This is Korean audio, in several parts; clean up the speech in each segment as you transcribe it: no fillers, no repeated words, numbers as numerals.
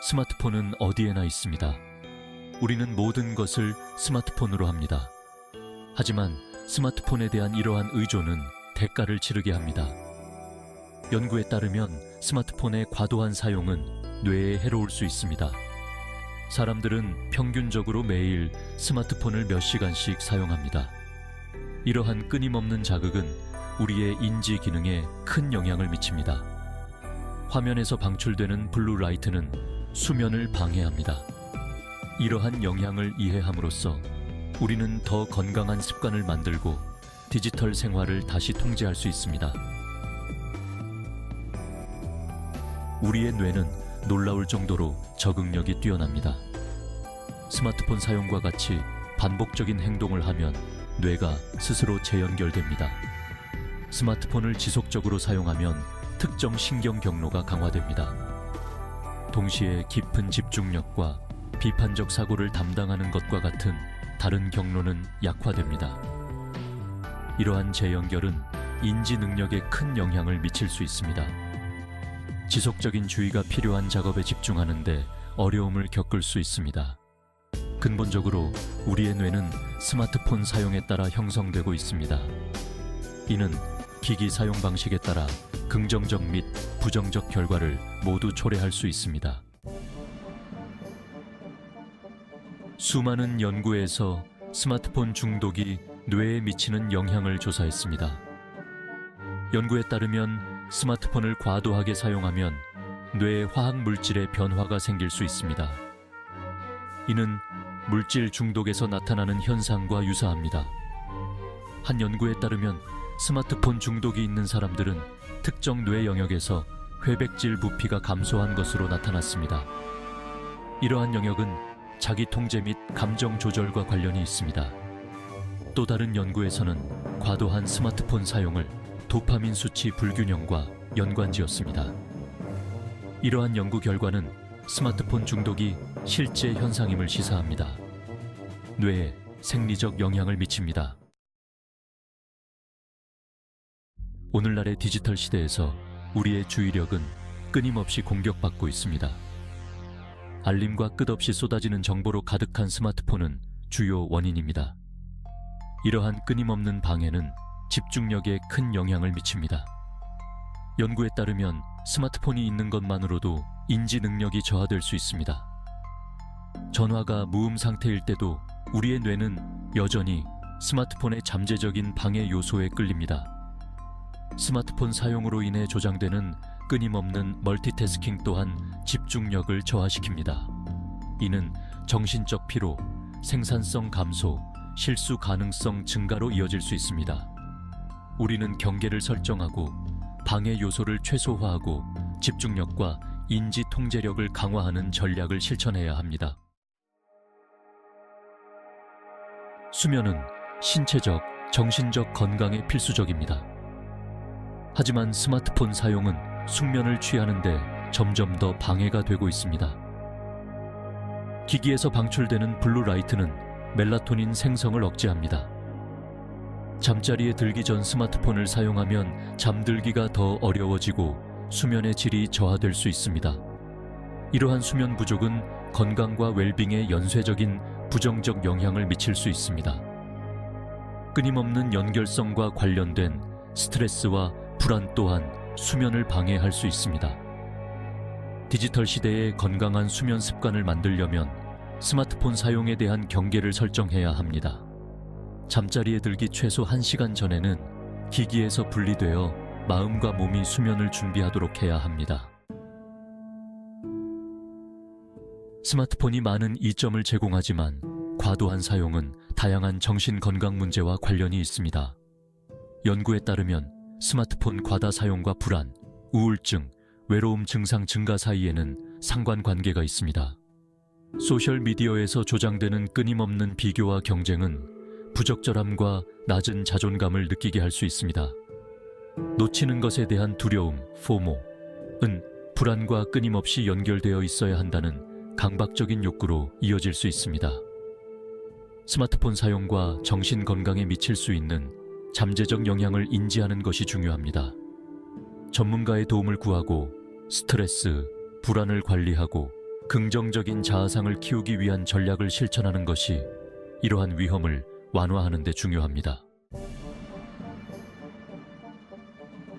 스마트폰은 어디에나 있습니다. 우리는 모든 것을 스마트폰으로 합니다. 하지만 스마트폰에 대한 이러한 의존은 대가를 치르게 합니다. 연구에 따르면 스마트폰의 과도한 사용은 뇌에 해로울 수 있습니다. 사람들은 평균적으로 매일 스마트폰을 몇 시간씩 사용합니다. 이러한 끊임없는 자극은 우리의 인지 기능에 큰 영향을 미칩니다. 화면에서 방출되는 블루라이트는 수면을 방해합니다. 이러한 영향을 이해함으로써 우리는 더 건강한 습관을 만들고 디지털 생활을 다시 통제할 수 있습니다. 우리의 뇌는 놀라울 정도로 적응력이 뛰어납니다. 스마트폰 사용과 같이 반복적인 행동을 하면 뇌가 스스로 재연결됩니다. 스마트폰을 지속적으로 사용하면 특정 신경 경로가 강화됩니다. 동시에 깊은 집중력과 비판적 사고를 담당하는 것과 같은 다른 경로는 약화됩니다. 이러한 재연결은 인지 능력에 큰 영향을 미칠 수 있습니다. 지속적인 주의가 필요한 작업에 집중하는데 어려움을 겪을 수 있습니다. 근본적으로 우리의 뇌는 스마트폰 사용에 따라 형성되고 있습니다. 이는 기기 사용 방식에 따라 긍정적 및 부정적 결과를 모두 초래할 수 있습니다. 수많은 연구에서 스마트폰 중독이 뇌에 미치는 영향을 조사했습니다. 연구에 따르면 스마트폰을 과도하게 사용하면 뇌 화학 물질의 변화가 생길 수 있습니다. 이는 물질 중독에서 나타나는 현상과 유사합니다. 한 연구에 따르면 스마트폰 중독이 있는 사람들은 특정 뇌 영역에서 회백질 부피가 감소한 것으로 나타났습니다. 이러한 영역은 자기 통제 및 감정 조절과 관련이 있습니다. 또 다른 연구에서는 과도한 스마트폰 사용을 도파민 수치 불균형과 연관지었습니다. 이러한 연구 결과는 스마트폰 중독이 실제 현상임을 시사합니다. 뇌에 생리적 영향을 미칩니다. 오늘날의 디지털 시대에서 우리의 주의력은 끊임없이 공격받고 있습니다. 알림과 끝없이 쏟아지는 정보로 가득한 스마트폰은 주요 원인입니다. 이러한 끊임없는 방해는 집중력에 큰 영향을 미칩니다. 연구에 따르면 스마트폰이 있는 것만으로도 인지 능력이 저하될 수 있습니다. 전화가 무음 상태일 때도 우리의 뇌는 여전히 스마트폰의 잠재적인 방해 요소에 끌립니다. 스마트폰 사용으로 인해 조장되는 끊임없는 멀티태스킹 또한 집중력을 저하시킵니다. 이는 정신적 피로, 생산성 감소, 실수 가능성 증가로 이어질 수 있습니다. 우리는 경계를 설정하고 방해 요소를 최소화하고 집중력과 인지 통제력을 강화하는 전략을 실천해야 합니다. 수면은 신체적, 정신적 건강에 필수적입니다. 하지만 스마트폰 사용은 숙면을 취하는 데 점점 더 방해가 되고 있습니다. 기기에서 방출되는 블루라이트는 멜라토닌 생성을 억제합니다. 잠자리에 들기 전 스마트폰을 사용하면 잠들기가 더 어려워지고 수면의 질이 저하될 수 있습니다. 이러한 수면 부족은 건강과 웰빙에 연쇄적인 부정적 영향을 미칠 수 있습니다. 끊임없는 연결성과 관련된 스트레스와 불안 또한 수면을 방해할 수 있습니다. 디지털 시대의 건강한 수면 습관을 만들려면 스마트폰 사용에 대한 경계를 설정해야 합니다. 잠자리에 들기 최소 1시간 전에는 기기에서 분리되어 마음과 몸이 수면을 준비하도록 해야 합니다. 스마트폰이 많은 이점을 제공하지만 과도한 사용은 다양한 정신 건강 문제와 관련이 있습니다. 연구에 따르면 스마트폰 과다 사용과 불안, 우울증, 외로움 증상 증가 사이에는 상관관계가 있습니다. 소셜미디어에서 조장되는 끊임없는 비교와 경쟁은 부적절함과 낮은 자존감을 느끼게 할 수 있습니다. 놓치는 것에 대한 두려움, FOMO는 불안과 끊임없이 연결되어 있어야 한다는 강박적인 욕구로 이어질 수 있습니다. 스마트폰 사용과 정신 건강에 미칠 수 있는 잠재적 영향을 인지하는 것이 중요합니다. 전문가의 도움을 구하고 스트레스, 불안을 관리하고 긍정적인 자아상을 키우기 위한 전략을 실천하는 것이 이러한 위험을 완화하는 데 중요합니다.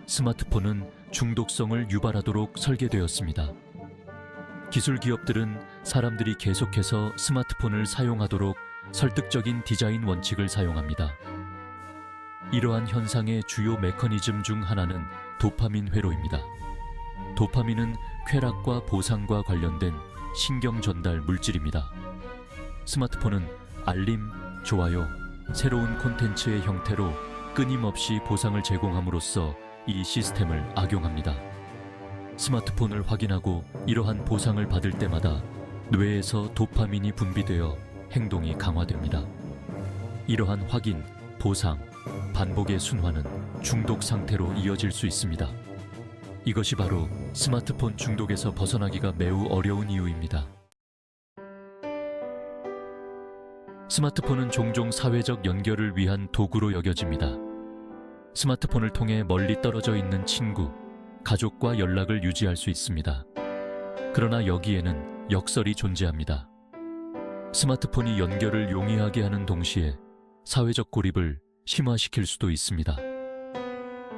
스마트폰은 중독성을 유발하도록 설계되었습니다. 기술 기업들은 사람들이 계속해서 스마트폰을 사용하도록 설득적인 디자인 원칙을 사용합니다. 이러한 현상의 주요 메커니즘 중 하나는 도파민 회로입니다. 도파민은 쾌락과 보상과 관련된 신경 전달 물질입니다. 스마트폰은 알림, 좋아요, 새로운 콘텐츠의 형태로 끊임없이 보상을 제공함으로써 이 시스템을 악용합니다. 스마트폰을 확인하고 이러한 보상을 받을 때마다 뇌에서 도파민이 분비되어 행동이 강화됩니다. 이러한 확인, 보상, 반복의 순환은 중독 상태로 이어질 수 있습니다. 이것이 바로 스마트폰 중독에서 벗어나기가 매우 어려운 이유입니다. 스마트폰은 종종 사회적 연결을 위한 도구로 여겨집니다. 스마트폰을 통해 멀리 떨어져 있는 친구, 가족과 연락을 유지할 수 있습니다. 그러나 여기에는 역설이 존재합니다. 스마트폰이 연결을 용이하게 하는 동시에 사회적 고립을 심화시킬 수도 있습니다.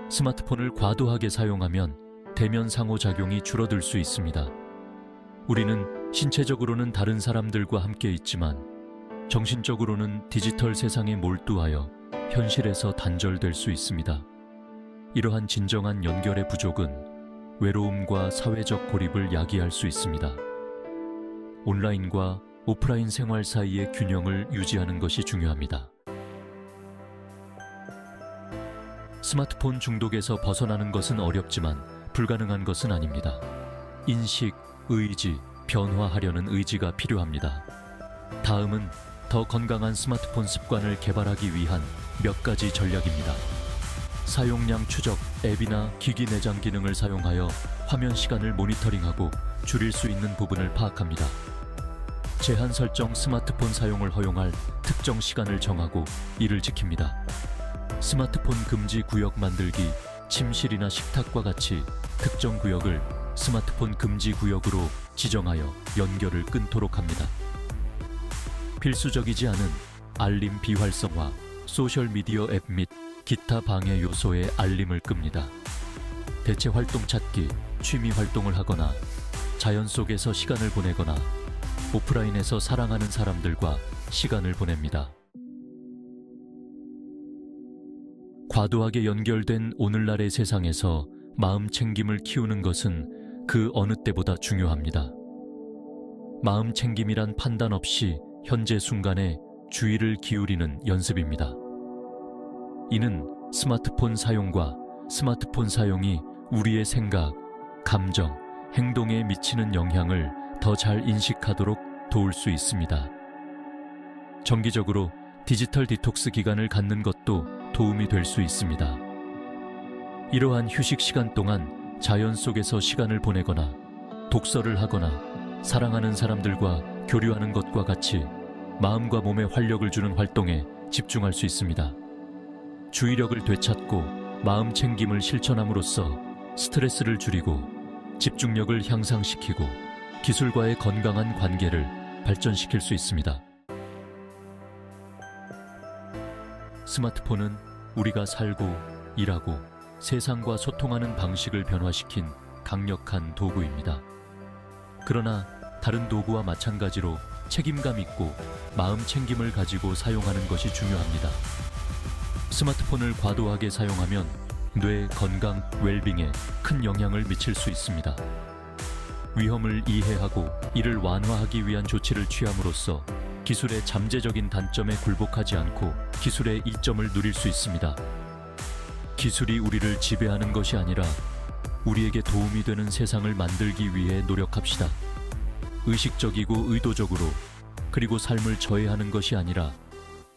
스마트폰을 과도하게 사용하면 대면 상호작용이 줄어들 수 있습니다. 우리는 신체적으로는 다른 사람들과 함께 있지만 정신적으로는 디지털 세상에 몰두하여 현실에서 단절될 수 있습니다. 이러한 진정한 연결의 부족은 외로움과 사회적 고립을 야기할 수 있습니다. 온라인과 오프라인 생활 사이의 균형을 유지하는 것이 중요합니다. 스마트폰 중독에서 벗어나는 것은 어렵지만 불가능한 것은 아닙니다. 인식, 의지, 변화하려는 의지가 필요합니다. 다음은 더 건강한 스마트폰 습관을 개발하기 위한 몇 가지 전략입니다. 사용량 추적 앱이나 기기 내장 기능을 사용하여 화면 시간을 모니터링하고 줄일 수 있는 부분을 파악합니다. 제한 설정 스마트폰 사용을 허용할 특정 시간을 정하고 이를 지킵니다. 스마트폰 금지 구역 만들기, 침실이나 식탁과 같이 특정 구역을 스마트폰 금지 구역으로 지정하여 연결을 끊도록 합니다. 필수적이지 않은 알림 비활성화, 소셜미디어 앱 및 기타 방해 요소의 알림을 끕니다. 대체 활동 찾기, 취미 활동을 하거나 자연 속에서 시간을 보내거나 오프라인에서 사랑하는 사람들과 시간을 보냅니다. 과도하게 연결된 오늘날의 세상에서 마음 챙김을 키우는 것은 그 어느 때보다 중요합니다. 마음 챙김이란 판단 없이 현재 순간에 주의를 기울이는 연습입니다. 이는 스마트폰 사용과 스마트폰 사용이 우리의 생각, 감정, 행동에 미치는 영향을 더 잘 인식하도록 도울 수 있습니다. 정기적으로 디지털 디톡스 기간을 갖는 것도 도움이 될 수 있습니다. 이러한 휴식 시간 동안 자연 속에서 시간을 보내거나 독서를 하거나 사랑하는 사람들과 교류하는 것과 같이 마음과 몸에 활력을 주는 활동에 집중할 수 있습니다. 주의력을 되찾고 마음 챙김을 실천함으로써 스트레스를 줄이고 집중력을 향상시키고 기술과의 건강한 관계를 발전시킬 수 있습니다. 스마트폰은 우리가 살고 일하고 세상과 소통하는 방식을 변화시킨 강력한 도구입니다. 그러나 다른 도구와 마찬가지로 책임감 있고 마음 챙김을 가지고 사용하는 것이 중요합니다. 스마트폰을 과도하게 사용하면 뇌 건강, 웰빙에 큰 영향을 미칠 수 있습니다. 위험을 이해하고 이를 완화하기 위한 조치를 취함으로써 기술의 잠재적인 단점에 굴복하지 않고 기술의 이점을 누릴 수 있습니다. 기술이 우리를 지배하는 것이 아니라 우리에게 도움이 되는 세상을 만들기 위해 노력합시다. 의식적이고 의도적으로, 그리고 삶을 저해하는 것이 아니라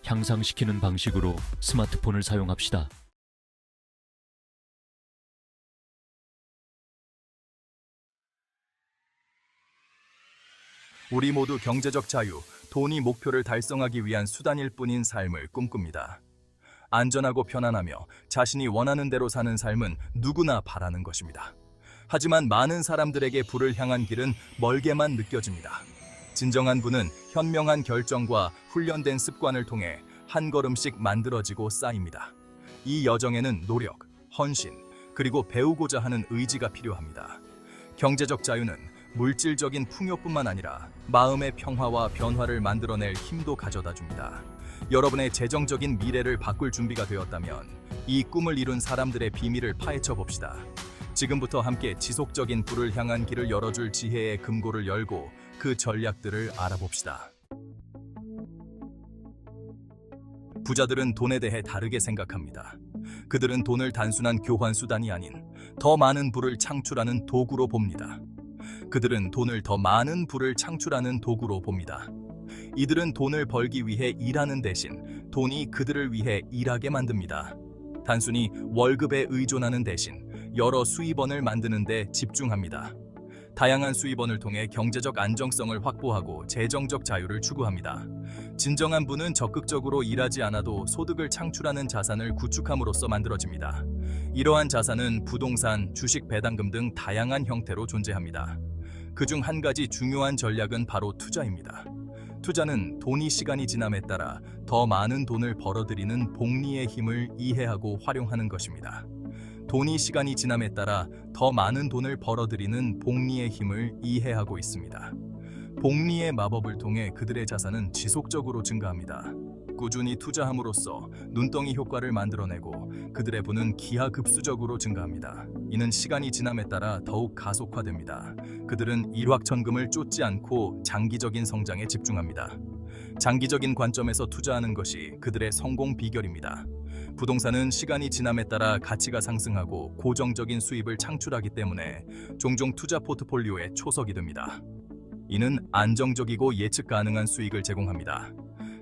향상시키는 방식으로 스마트폰을 사용합시다. 우리 모두 경제적 자유, 돈이 목표를 달성하기 위한 수단일 뿐인 삶을 꿈꿉니다. 안전하고 편안하며 자신이 원하는 대로 사는 삶은 누구나 바라는 것입니다. 하지만 많은 사람들에게 부를 향한 길은 멀게만 느껴집니다. 진정한 부는 현명한 결정과 훈련된 습관을 통해 한 걸음씩 만들어지고 쌓입니다. 이 여정에는 노력, 헌신, 그리고 배우고자 하는 의지가 필요합니다. 경제적 자유는 물질적인 풍요뿐만 아니라 마음의 평화와 변화를 만들어낼 힘도 가져다 줍니다. 여러분의 재정적인 미래를 바꿀 준비가 되었다면 이 꿈을 이룬 사람들의 비밀을 파헤쳐 봅시다. 지금부터 함께 지속적인 부를 향한 길을 열어줄 지혜의 금고를 열고 그 전략들을 알아봅시다. 부자들은 돈에 대해 다르게 생각합니다. 그들은 돈을 단순한 교환 수단이 아닌 더 많은 부를 창출하는 도구로 봅니다. 그들은 돈을 더 많은 부를 창출하는 도구로 봅니다. 이들은 돈을 벌기 위해 일하는 대신 돈이 그들을 위해 일하게 만듭니다. 단순히 월급에 의존하는 대신 여러 수입원을 만드는 데 집중합니다. 다양한 수입원을 통해 경제적 안정성을 확보하고 재정적 자유를 추구합니다. 진정한 부는 적극적으로 일하지 않아도 소득을 창출하는 자산을 구축함으로써 만들어집니다. 이러한 자산은 부동산, 주식 배당금 등 다양한 형태로 존재합니다. 그중 한 가지 중요한 전략은 바로 투자입니다. 투자는 돈이 시간이 지남에 따라 더 많은 돈을 벌어들이는 복리의 힘을 이해하고 활용하는 것입니다. 돈이 시간이 지남에 따라 더 많은 돈을 벌어들이는 복리의 힘을 이해하고 있습니다. 복리의 마법을 통해 그들의 자산은 지속적으로 증가합니다. 꾸준히 투자함으로써 눈덩이 효과를 만들어내고 그들의 부는 기하급수적으로 증가합니다. 이는 시간이 지남에 따라 더욱 가속화됩니다. 그들은 일확천금을 쫓지 않고 장기적인 성장에 집중합니다. 장기적인 관점에서 투자하는 것이 그들의 성공 비결입니다. 부동산은 시간이 지남에 따라 가치가 상승하고 고정적인 수입을 창출하기 때문에 종종 투자 포트폴리오에 초석이 됩니다. 이는 안정적이고 예측 가능한 수익을 제공합니다.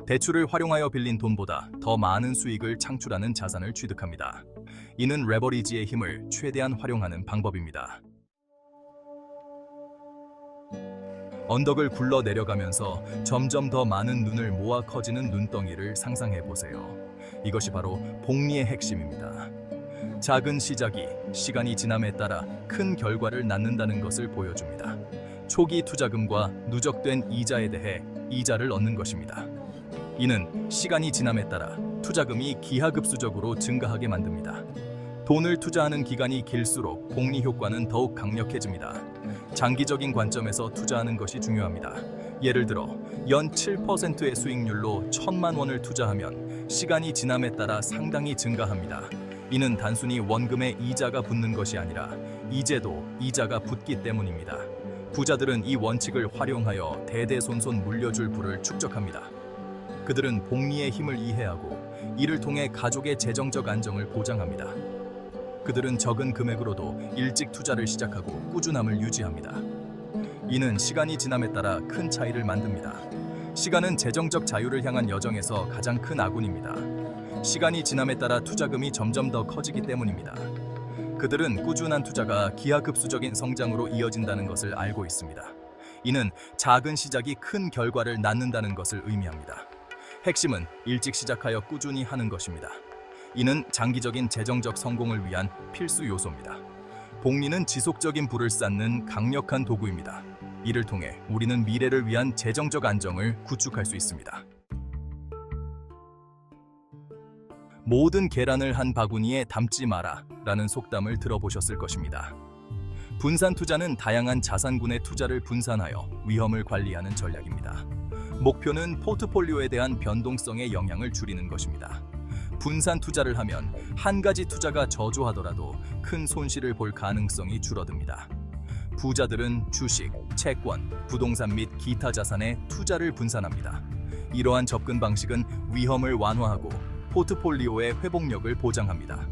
대출을 활용하여 빌린 돈보다 더 많은 수익을 창출하는 자산을 취득합니다. 이는 레버리지의 힘을 최대한 활용하는 방법입니다. 언덕을 굴러 내려가면서 점점 더 많은 눈을 모아 커지는 눈덩이를 상상해 보세요. 이것이 바로 복리의 핵심입니다. 작은 시작이 시간이 지남에 따라 큰 결과를 낳는다는 것을 보여줍니다. 초기 투자금과 누적된 이자에 대해 이자를 얻는 것입니다. 이는 시간이 지남에 따라 투자금이 기하급수적으로 증가하게 만듭니다. 돈을 투자하는 기간이 길수록 복리 효과는 더욱 강력해집니다. 장기적인 관점에서 투자하는 것이 중요합니다. 예를 들어 연 7%의 수익률로 1,000만 원을 투자하면 시간이 지남에 따라 상당히 증가합니다. 이는 단순히 원금에 이자가 붙는 것이 아니라 이제도 이자가 붙기 때문입니다. 부자들은 이 원칙을 활용하여 대대손손 물려줄 부를 축적합니다. 그들은 복리의 힘을 이해하고 이를 통해 가족의 재정적 안정을 보장합니다. 그들은 적은 금액으로도 일찍 투자를 시작하고 꾸준함을 유지합니다. 이는 시간이 지남에 따라 큰 차이를 만듭니다. 시간은 재정적 자유를 향한 여정에서 가장 큰 아군입니다. 시간이 지남에 따라 투자금이 점점 더 커지기 때문입니다. 그들은 꾸준한 투자가 기하급수적인 성장으로 이어진다는 것을 알고 있습니다. 이는 작은 시작이 큰 결과를 낳는다는 것을 의미합니다. 핵심은 일찍 시작하여 꾸준히 하는 것입니다. 이는 장기적인 재정적 성공을 위한 필수 요소입니다. 복리는 지속적인 부를 쌓는 강력한 도구입니다. 이를 통해 우리는 미래를 위한 재정적 안정을 구축할 수 있습니다. 모든 계란을 한 바구니에 담지 마라 라는 속담을 들어보셨을 것입니다. 분산 투자는 다양한 자산군의 투자를 분산하여 위험을 관리하는 전략입니다. 목표는 포트폴리오에 대한 변동성의 영향을 줄이는 것입니다. 분산 투자를 하면 한 가지 투자가 저조하더라도 큰 손실을 볼 가능성이 줄어듭니다. 부자들은 주식, 채권, 부동산 및 기타 자산에 투자를 분산합니다. 이러한 접근 방식은 위험을 완화하고 포트폴리오의 회복력을 보장합니다.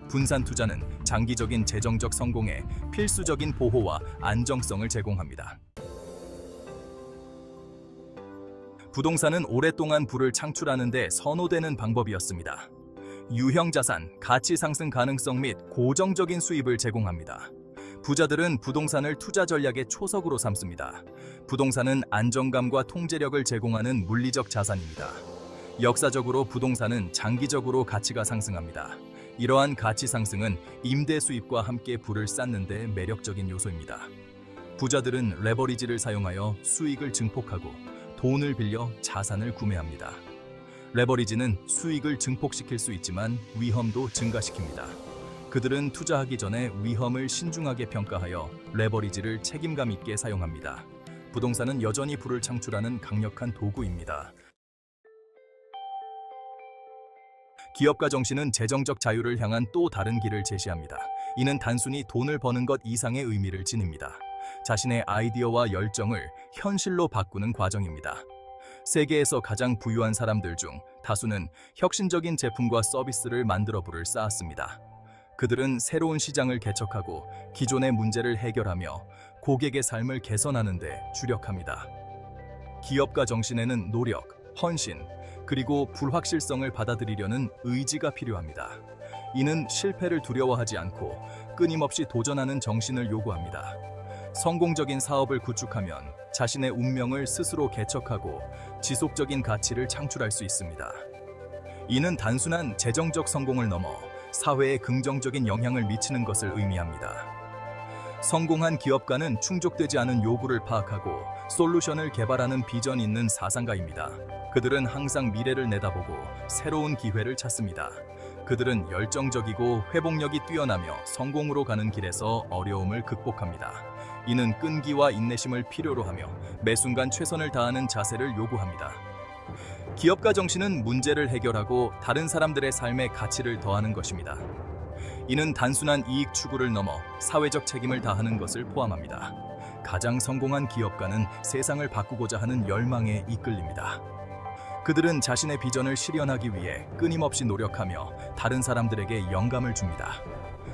분산 투자는 장기적인 재정적 성공에 필수적인 보호와 안정성을 제공합니다. 부동산은 오랫동안 부를 창출하는 데 선호되는 방법이었습니다. 유형 자산, 가치 상승 가능성 및 고정적인 수입을 제공합니다. 부자들은 부동산을 투자 전략의 초석으로 삼습니다. 부동산은 안정감과 통제력을 제공하는 물리적 자산입니다. 역사적으로 부동산은 장기적으로 가치가 상승합니다. 이러한 가치 상승은 임대 수입과 함께 부를 쌓는 데 매력적인 요소입니다. 부자들은 레버리지를 사용하여 수익을 증폭하고 돈을 빌려 자산을 구매합니다. 레버리지는 수익을 증폭시킬 수 있지만 위험도 증가시킵니다. 그들은 투자하기 전에 위험을 신중하게 평가하여 레버리지를 책임감 있게 사용합니다. 부동산은 여전히 부를 창출하는 강력한 도구입니다. 기업가 정신은 재정적 자유를 향한 또 다른 길을 제시합니다. 이는 단순히 돈을 버는 것 이상의 의미를 지닙니다. 자신의 아이디어와 열정을 현실로 바꾸는 과정입니다. 세계에서 가장 부유한 사람들 중 다수는 혁신적인 제품과 서비스를 만들어 부를 쌓았습니다. 그들은 새로운 시장을 개척하고 기존의 문제를 해결하며 고객의 삶을 개선하는 데 주력합니다. 기업가 정신에는 노력, 헌신, 그리고 불확실성을 받아들이려는 의지가 필요합니다. 이는 실패를 두려워하지 않고 끊임없이 도전하는 정신을 요구합니다. 성공적인 사업을 구축하면 자신의 운명을 스스로 개척하고 지속적인 가치를 창출할 수 있습니다. 이는 단순한 재정적 성공을 넘어 사회에 긍정적인 영향을 미치는 것을 의미합니다. 성공한 기업가는 충족되지 않은 요구를 파악하고 솔루션을 개발하는 비전 있는 사상가입니다. 그들은 항상 미래를 내다보고 새로운 기회를 찾습니다. 그들은 열정적이고 회복력이 뛰어나며 성공으로 가는 길에서 어려움을 극복합니다. 이는 끈기와 인내심을 필요로 하며 매 순간 최선을 다하는 자세를 요구합니다. 기업가 정신은 문제를 해결하고 다른 사람들의 삶에 가치를 더하는 것입니다. 이는 단순한 이익 추구를 넘어 사회적 책임을 다하는 것을 포함합니다. 가장 성공한 기업가는 세상을 바꾸고자 하는 열망에 이끌립니다. 그들은 자신의 비전을 실현하기 위해 끊임없이 노력하며 다른 사람들에게 영감을 줍니다.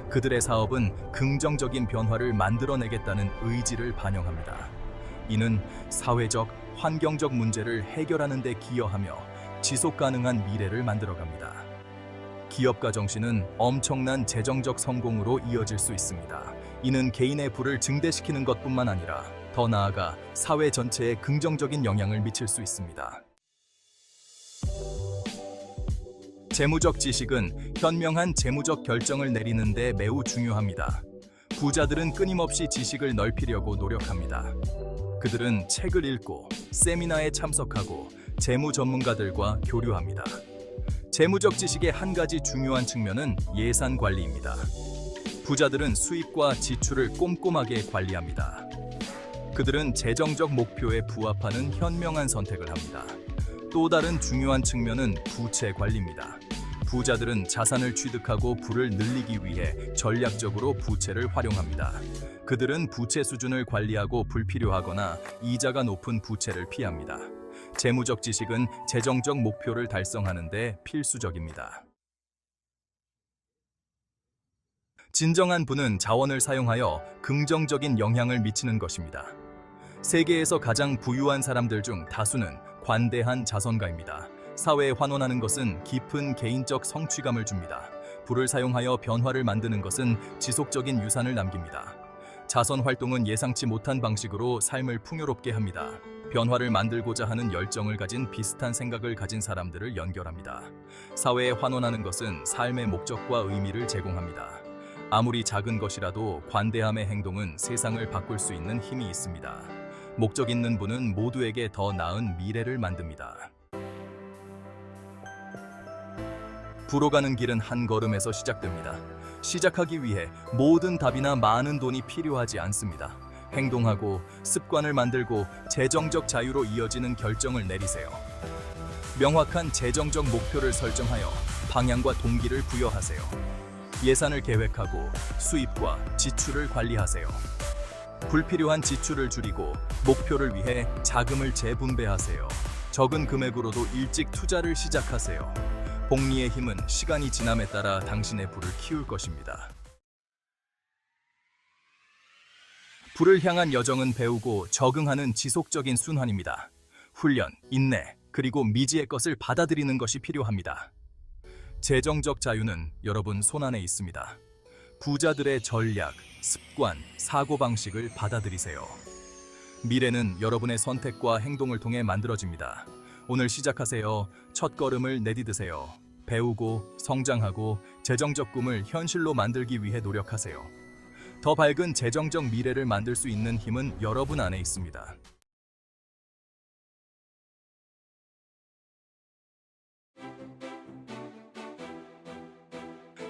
그들의 사업은 긍정적인 변화를 만들어내겠다는 의지를 반영합니다. 이는 사회적, 환경적 문제를 해결하는 데 기여하며 지속 가능한 미래를 만들어갑니다. 기업가 정신은 엄청난 재정적 성공으로 이어질 수 있습니다. 이는 개인의 부를 증대시키는 것뿐만 아니라 더 나아가 사회 전체에 긍정적인 영향을 미칠 수 있습니다. 재무적 지식은 현명한 재무적 결정을 내리는 데 매우 중요합니다. 부자들은 끊임없이 지식을 넓히려고 노력합니다. 그들은 책을 읽고 세미나에 참석하고 재무 전문가들과 교류합니다. 재무적 지식의 한 가지 중요한 측면은 예산 관리입니다. 부자들은 수입과 지출을 꼼꼼하게 관리합니다. 그들은 재정적 목표에 부합하는 현명한 선택을 합니다. 또 다른 중요한 측면은 부채 관리입니다. 부자들은 자산을 취득하고 부를 늘리기 위해 전략적으로 부채를 활용합니다. 그들은 부채 수준을 관리하고 불필요하거나 이자가 높은 부채를 피합니다. 재무적 지식은 재정적 목표를 달성하는 데 필수적입니다. 진정한 부는 자원을 사용하여 긍정적인 영향을 미치는 것입니다. 세계에서 가장 부유한 사람들 중 다수는 관대한 자선가입니다. 사회에 환원하는 것은 깊은 개인적 성취감을 줍니다. 부를 사용하여 변화를 만드는 것은 지속적인 유산을 남깁니다. 자선 활동은 예상치 못한 방식으로 삶을 풍요롭게 합니다. 변화를 만들고자 하는 열정을 가진 비슷한 생각을 가진 사람들을 연결합니다. 사회에 환원하는 것은 삶의 목적과 의미를 제공합니다. 아무리 작은 것이라도 관대함의 행동은 세상을 바꿀 수 있는 힘이 있습니다. 목적 있는 부는 모두에게 더 나은 미래를 만듭니다. 부로 가는 길은 한 걸음에서 시작됩니다. 시작하기 위해 모든 답이나 많은 돈이 필요하지 않습니다. 행동하고 습관을 만들고 재정적 자유로 이어지는 결정을 내리세요. 명확한 재정적 목표를 설정하여 방향과 동기를 부여하세요. 예산을 계획하고 수입과 지출을 관리하세요. 불필요한 지출을 줄이고 목표를 위해 자금을 재분배하세요. 적은 금액으로도 일찍 투자를 시작하세요. 복리의 힘은 시간이 지남에 따라 당신의 부를 키울 것입니다. 부를 향한 여정은 배우고 적응하는 지속적인 순환입니다. 훈련, 인내, 그리고 미지의 것을 받아들이는 것이 필요합니다. 재정적 자유는 여러분 손안에 있습니다. 부자들의 전략, 습관, 사고방식을 받아들이세요. 미래는 여러분의 선택과 행동을 통해 만들어집니다. 오늘 시작하세요. 첫걸음을 내디드세요. 배우고 성장하고 재정적 꿈을 현실로 만들기 위해 노력하세요. 더 밝은 재정적 미래를 만들 수 있는 힘은 여러분 안에 있습니다.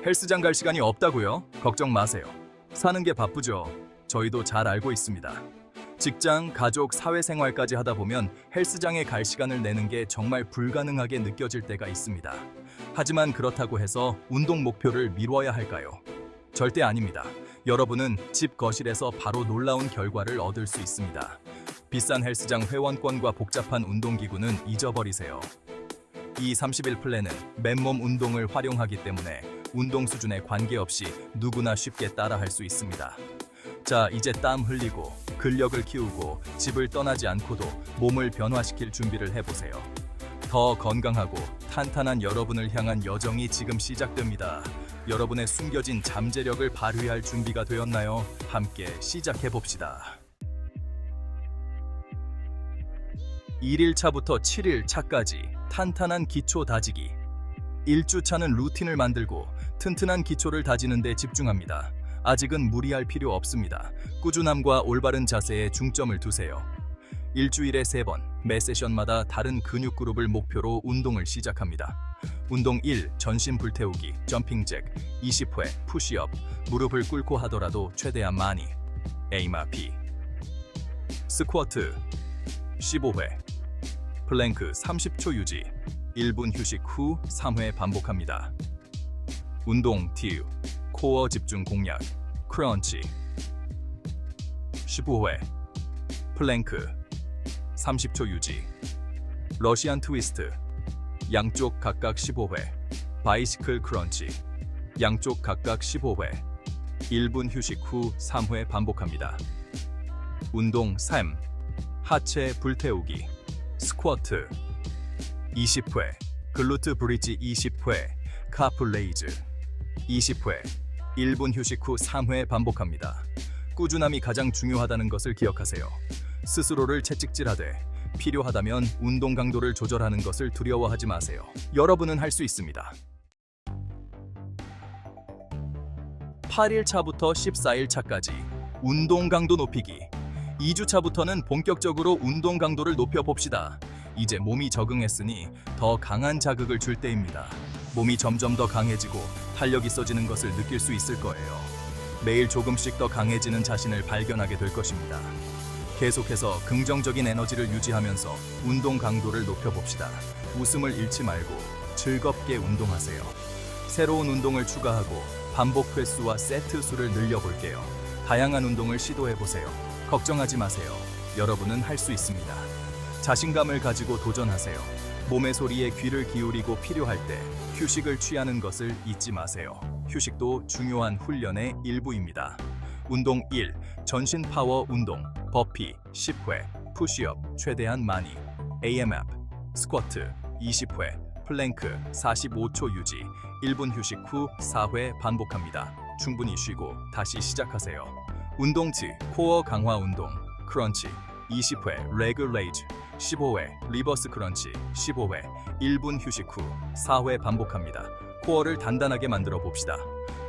헬스장 갈 시간이 없다고요? 걱정 마세요. 사는 게 바쁘죠. 저희도 잘 알고 있습니다. 직장, 가족, 사회생활까지 하다 보면 헬스장에 갈 시간을 내는 게 정말 불가능하게 느껴질 때가 있습니다. 하지만 그렇다고 해서 운동 목표를 미뤄야 할까요? 절대 아닙니다. 여러분은 집 거실에서 바로 놀라운 결과를 얻을 수 있습니다. 비싼 헬스장 회원권과 복잡한 운동기구는 잊어버리세요. 이 30일 플랜은 맨몸 운동을 활용하기 때문에 운동 수준에 관계없이 누구나 쉽게 따라할 수 있습니다. 자, 이제 땀 흘리고 근력을 키우고 집을 떠나지 않고도 몸을 변화시킬 준비를 해보세요. 더 건강하고 탄탄한 여러분을 향한 여정이 지금 시작됩니다. 여러분의 숨겨진 잠재력을 발휘할 준비가 되었나요? 함께 시작해봅시다. 1일차부터 7일차까지 탄탄한 기초 다지기. 1주차는 루틴을 만들고 튼튼한 기초를 다지는 데 집중합니다. 아직은 무리할 필요 없습니다. 꾸준함과 올바른 자세에 중점을 두세요. 일주일에 3번, 매 세션마다 다른 근육 그룹을 목표로 운동을 시작합니다. 운동 1, 전신 불태우기, 점핑 잭, 20회, 푸시업, 무릎을 꿇고 하더라도 최대한 많이, 에이마피. 스쿼트, 15회, 플랭크 30초 유지, 1분 휴식 후 3회 반복합니다. 운동 2, 코어 집중 공략, 크런치, 15회, 플랭크 30초 유지, 러시안 트위스트, 양쪽 각각 15회, 바이시클 크런치, 양쪽 각각 15회, 1분 휴식 후 3회 반복합니다. 운동 3, 하체 불태우기, 스쿼트, 20회, 글루트 브릿지 20회, 카플레이즈, 20회, 1분 휴식 후 3회 반복합니다. 꾸준함이 가장 중요하다는 것을 기억하세요. 스스로를 채찍질하되 필요하다면 운동 강도를 조절하는 것을 두려워하지 마세요. 여러분은 할 수 있습니다. 8일차부터 14일차까지 운동 강도 높이기. 2주차부터는 본격적으로 운동 강도를 높여봅시다. 이제 몸이 적응했으니 더 강한 자극을 줄 때입니다. 몸이 점점 더 강해지고 탄력 있어지는 것을 느낄 수 있을 거예요. 매일 조금씩 더 강해지는 자신을 발견하게 될 것입니다. 계속해서 긍정적인 에너지를 유지하면서 운동 강도를 높여봅시다. 웃음을 잃지 말고 즐겁게 운동하세요. 새로운 운동을 추가하고 반복 횟수와 세트 수를 늘려볼게요. 다양한 운동을 시도해보세요. 걱정하지 마세요. 여러분은 할 수 있습니다. 자신감을 가지고 도전하세요. 몸의 소리에 귀를 기울이고 필요할 때 휴식을 취하는 것을 잊지 마세요. 휴식도 중요한 훈련의 일부입니다. 운동 1, 전신 파워 운동, 버피 10회, 푸시업 최대한 많이, AMF, 스쿼트 20회, 플랭크 45초 유지, 1분 휴식 후 4회 반복합니다. 충분히 쉬고 다시 시작하세요. 운동 2, 코어 강화 운동, 크런치 20회, 레그 레이즈 15회, 리버스 크런치 15회, 1분 휴식 후 4회 반복합니다. 코어를 단단하게 만들어 봅시다.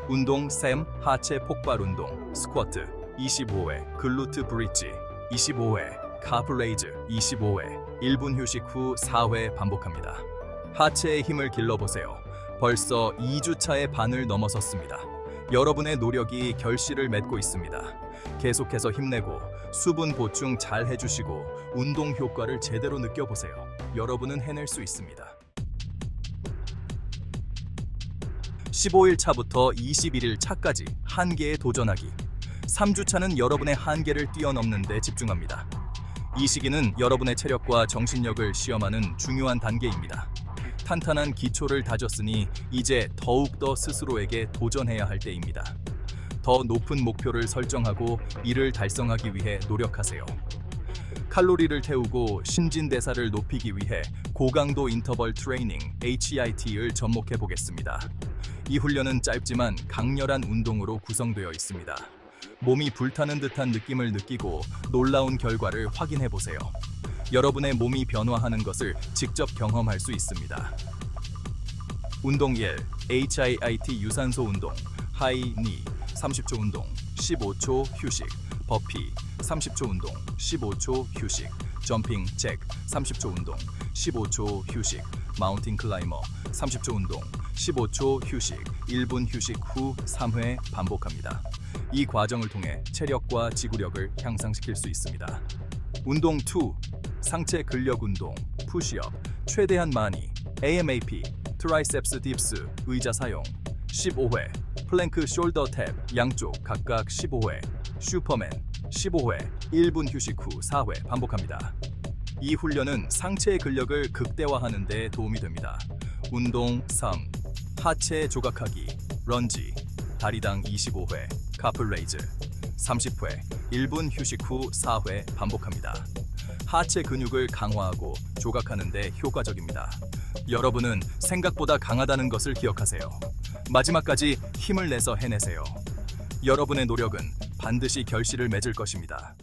운동 3, 하체 폭발 운동, 스쿼트 25회, 글루트 브릿지 25회, 카플레이즈 25회, 1분 휴식 후 4회 반복합니다. 하체의 힘을 길러보세요. 벌써 2주차의 반을 넘어섰습니다. 여러분의 노력이 결실을 맺고 있습니다. 계속해서 힘내고 수분 보충 잘 해주시고 운동 효과를 제대로 느껴보세요. 여러분은 해낼 수 있습니다. 15일차부터 21일차까지 한계에 도전하기. 3주차는 여러분의 한계를 뛰어넘는 데 집중합니다. 이 시기는 여러분의 체력과 정신력을 시험하는 중요한 단계입니다. 탄탄한 기초를 다졌으니 이제 더욱더 스스로에게 도전해야 할 때입니다. 더 높은 목표를 설정하고 이를 달성하기 위해 노력하세요. 칼로리를 태우고 신진대사를 높이기 위해 고강도 인터벌 트레이닝 HIIT를 접목해 보겠습니다. 이 훈련은 짧지만 강렬한 운동으로 구성되어 있습니다. 몸이 불타는 듯한 느낌을 느끼고 놀라운 결과를 확인해 보세요. 여러분의 몸이 변화하는 것을 직접 경험할 수 있습니다. 운동 1. HIIT 유산소 운동. 하이 니 30초 운동 15초 휴식. 버피 30초 운동 15초 휴식. 점핑 잭 30초 운동 15초 휴식. 마운틴 클라이머 30초 운동 15초 휴식. 1분 휴식 후 3회 반복합니다. 이 과정을 통해 체력과 지구력을 향상시킬 수 있습니다. 운동 2. 상체 근력 운동. 푸시업 최대한 많이. AMAP 트라이셉스 딥스 의자 사용 15회. 플랭크 숄더 탭 양쪽 각각 15회. 슈퍼맨 15회. 1분 휴식 후 4회 반복합니다. 이 훈련은 상체의 근력을 극대화하는 데 도움이 됩니다. 운동 3. 하체 조각하기. 런지 다리당 25회. 카플레이즈 30회. 1분 휴식 후 4회 반복합니다. 하체 근육을 강화하고 조각하는 데 효과적입니다. 여러분은 생각보다 강하다는 것을 기억하세요. 마지막까지 힘을 내서 해내세요. 여러분의 노력은 반드시 결실을 맺을 것입니다.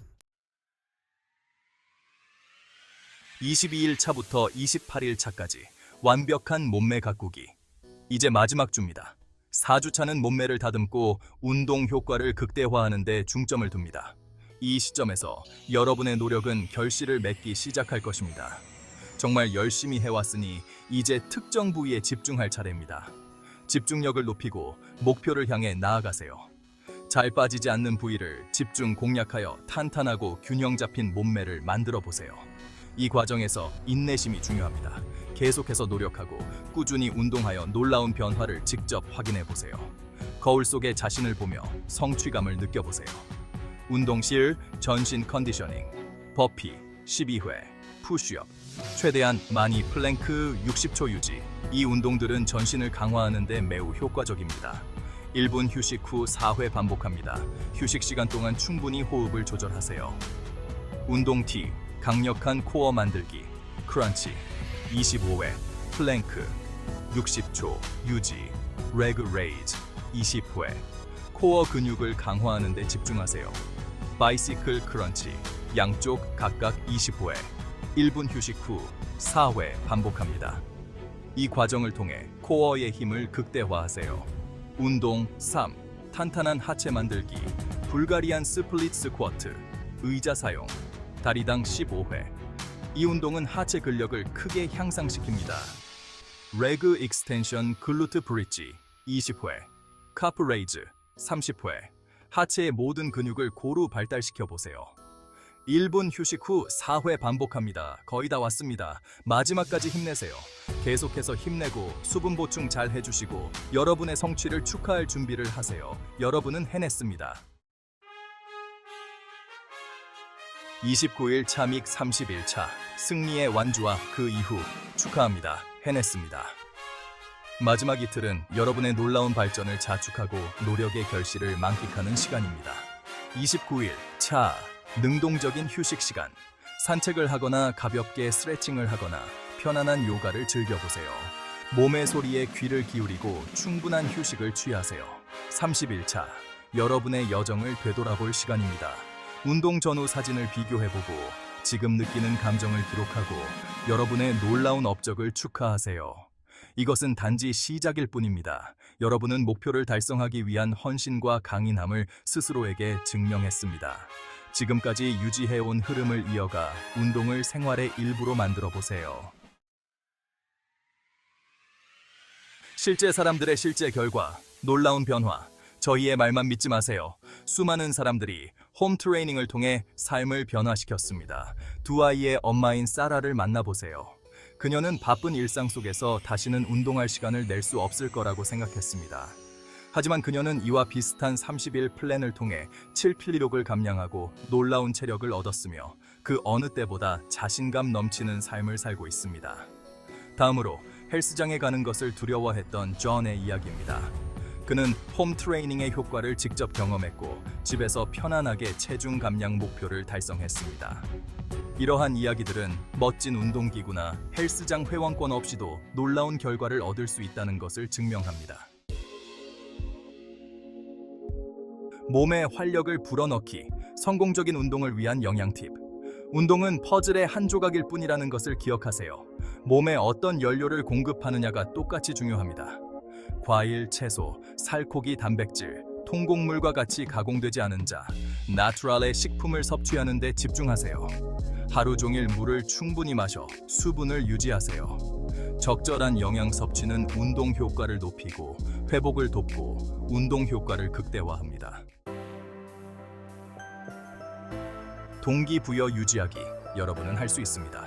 22일 차부터 28일 차까지 완벽한 몸매 가꾸기. 이제 마지막 주입니다. 4주차는 몸매를 다듬고 운동 효과를 극대화하는 데 중점을 둡니다. 이 시점에서 여러분의 노력은 결실을 맺기 시작할 것입니다. 정말 열심히 해왔으니 이제 특정 부위에 집중할 차례입니다. 집중력을 높이고 목표를 향해 나아가세요. 잘 빠지지 않는 부위를 집중 공략하여 탄탄하고 균형 잡힌 몸매를 만들어 보세요. 이 과정에서 인내심이 중요합니다. 계속해서 노력하고 꾸준히 운동하여 놀라운 변화를 직접 확인해 보세요. 거울 속에 자신을 보며 성취감을 느껴보세요. 운동 실 전신 컨디셔닝. 버피 12회. 푸시업 최대한 많이. 플랭크 60초 유지. 이 운동들은 전신을 강화하는 데 매우 효과적입니다. 1분 휴식 후 4회 반복합니다. 휴식 시간 동안 충분히 호흡을 조절하세요. 운동 T. 강력한 코어 만들기. 크런치 25회. 플랭크 60초 유지. 레그 레이즈 20회. 코어 근육을 강화하는 데 집중하세요. 바이시클 크런치 양쪽 각각 20회. 1분 휴식 후 4회 반복합니다. 이 과정을 통해 코어의 힘을 극대화하세요. 운동 3. 탄탄한 하체 만들기. 불가리안 스플릿 스쿼트 의자 사용. 다리당 15회. 이 운동은 하체 근력을 크게 향상시킵니다. 레그 익스텐션 글루트 브릿지 20회. 카프 레이즈 30회. 하체의 모든 근육을 고루 발달시켜 보세요. 1분 휴식 후 4회 반복합니다. 거의 다 왔습니다. 마지막까지 힘내세요. 계속해서 힘내고 수분 보충 잘 해주시고 여러분의 성취를 축하할 준비를 하세요. 여러분은 해냈습니다. 29일 차 및 30일 차 승리의 완주와 그 이후 축하합니다. 해냈습니다. 마지막 이틀은 여러분의 놀라운 발전을 자축하고 노력의 결실을 만끽하는 시간입니다. 29일 차 능동적인 휴식 시간. 산책을 하거나 가볍게 스트레칭을 하거나 편안한 요가를 즐겨보세요. 몸의 소리에 귀를 기울이고 충분한 휴식을 취하세요. 30일 차 여러분의 여정을 되돌아볼 시간입니다. 운동 전후 사진을 비교해보고 지금 느끼는 감정을 기록하고 여러분의 놀라운 업적을 축하하세요. 이것은 단지 시작일 뿐입니다. 여러분은 목표를 달성하기 위한 헌신과 강인함을 스스로에게 증명했습니다. 지금까지 유지해온 흐름을 이어가 운동을 생활의 일부로 만들어 보세요. 실제 사람들의 실제 결과, 놀라운 변화. 저희의 말만 믿지 마세요. 수많은 사람들이 홈 트레이닝을 통해 삶을 변화시켰습니다. 두 아이의 엄마인 사라를 만나보세요. 그녀는 바쁜 일상 속에서 다시는 운동할 시간을 낼 수 없을 거라고 생각했습니다. 하지만 그녀는 이와 비슷한 30일 플랜을 통해 7kg을 감량하고 놀라운 체력을 얻었으며 그 어느 때보다 자신감 넘치는 삶을 살고 있습니다. 다음으로 헬스장에 가는 것을 두려워했던 존의 이야기입니다. 그는 홈 트레이닝의 효과를 직접 경험했고 집에서 편안하게 체중 감량 목표를 달성했습니다. 이러한 이야기들은 멋진 운동기구나 헬스장 회원권 없이도 놀라운 결과를 얻을 수 있다는 것을 증명합니다. 몸에 활력을 불어넣기, 성공적인 운동을 위한 영양 팁. 운동은 퍼즐의 한 조각일 뿐이라는 것을 기억하세요. 몸에 어떤 연료를 공급하느냐가 똑같이 중요합니다. 과일, 채소, 살코기, 단백질, 통곡물과 같이 가공되지 않은 자, 나트랄의 식품을 섭취하는 데 집중하세요. 하루 종일 물을 충분히 마셔 수분을 유지하세요. 적절한 영양 섭취는 운동 효과를 높이고 회복을 돕고 운동 효과를 극대화합니다. 동기부여 유지하기, 여러분은 할 수 있습니다.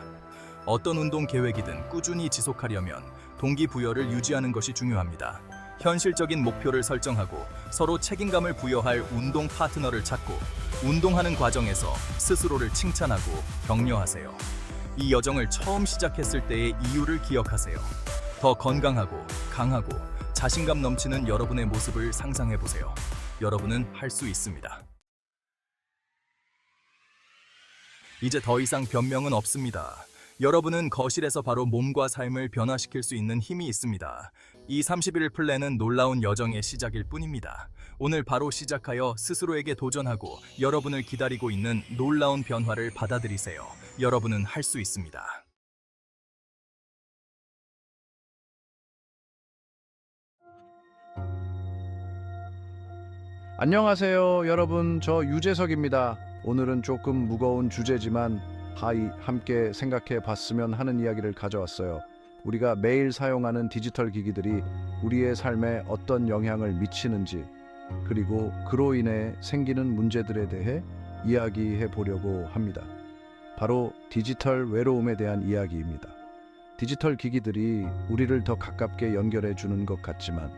어떤 운동 계획이든 꾸준히 지속하려면 동기부여를 유지하는 것이 중요합니다. 현실적인 목표를 설정하고 서로 책임감을 부여할 운동 파트너를 찾고 운동하는 과정에서 스스로를 칭찬하고 격려하세요. 이 여정을 처음 시작했을 때의 이유를 기억하세요. 더 건강하고 강하고 자신감 넘치는 여러분의 모습을 상상해 보세요. 여러분은 할 수 있습니다. 이제 더 이상 변명은 없습니다. 여러분은 거실에서 바로 몸과 삶을 변화시킬 수 있는 힘이 있습니다. 이 30일 플랜은 놀라운 여정의 시작일 뿐입니다. 오늘 바로 시작하여 스스로에게 도전하고 여러분을 기다리고 있는 놀라운 변화를 받아들이세요. 여러분은 할 수 있습니다. 안녕하세요 여러분, 저 유재석입니다. 오늘은 조금 무거운 주제지만 함께 생각해 봤으면 하는 이야기를 가져왔어요. 우리가 매일 사용하는 디지털 기기들이 우리의 삶에 어떤 영향을 미치는지, 그리고 그로 인해 생기는 문제들에 대해 이야기해 보려고 합니다. 바로 디지털 외로움에 대한 이야기입니다. 디지털 기기들이 우리를 더 가깝게 연결해 주는 것 같지만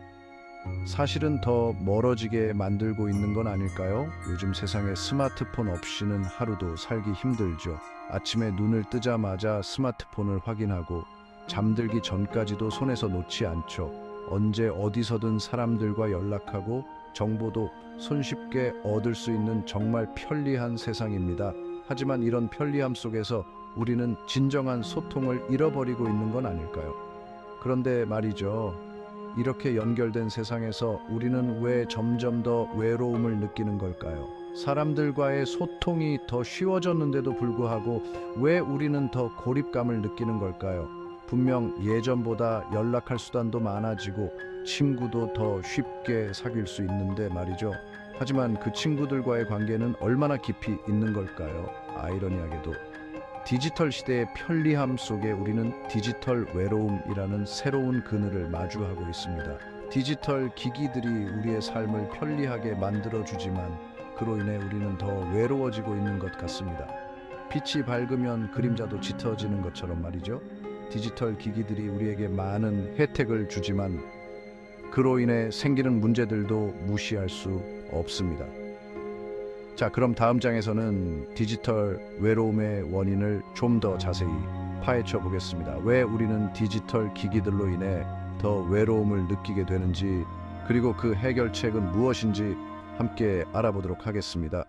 사실은 더 멀어지게 만들고 있는 건 아닐까요? 요즘 세상에 스마트폰 없이는 하루도 살기 힘들죠. 아침에 눈을 뜨자마자 스마트폰을 확인하고 잠들기 전까지도 손에서 놓지 않죠. 언제 어디서든 사람들과 연락하고 정보도 손쉽게 얻을 수 있는 정말 편리한 세상입니다. 하지만 이런 편리함 속에서 우리는 진정한 소통을 잃어버리고 있는 건 아닐까요? 그런데 말이죠. 이렇게 연결된 세상에서 우리는 왜 점점 더 외로움을 느끼는 걸까요? 사람들과의 소통이 더 쉬워졌는데도 불구하고 왜 우리는 더 고립감을 느끼는 걸까요? 분명 예전보다 연락할 수단도 많아지고 친구도 더 쉽게 사귈 수 있는데 말이죠. 하지만 그 친구들과의 관계는 얼마나 깊이 있는 걸까요? 아이러니하게도 디지털 시대의 편리함 속에 우리는 디지털 외로움이라는 새로운 그늘을 마주하고 있습니다. 디지털 기기들이 우리의 삶을 편리하게 만들어주지만 그로 인해 우리는 더 외로워지고 있는 것 같습니다. 빛이 밝으면 그림자도 짙어지는 것처럼 말이죠. 디지털 기기들이 우리에게 많은 혜택을 주지만 그로 인해 생기는 문제들도 무시할 수 없습니다. 자, 그럼 다음 장에서는 디지털 외로움의 원인을 좀 더 자세히 파헤쳐 보겠습니다. 왜 우리는 디지털 기기들로 인해 더 외로움을 느끼게 되는지, 그리고 그 해결책은 무엇인지 함께 알아보도록 하겠습니다.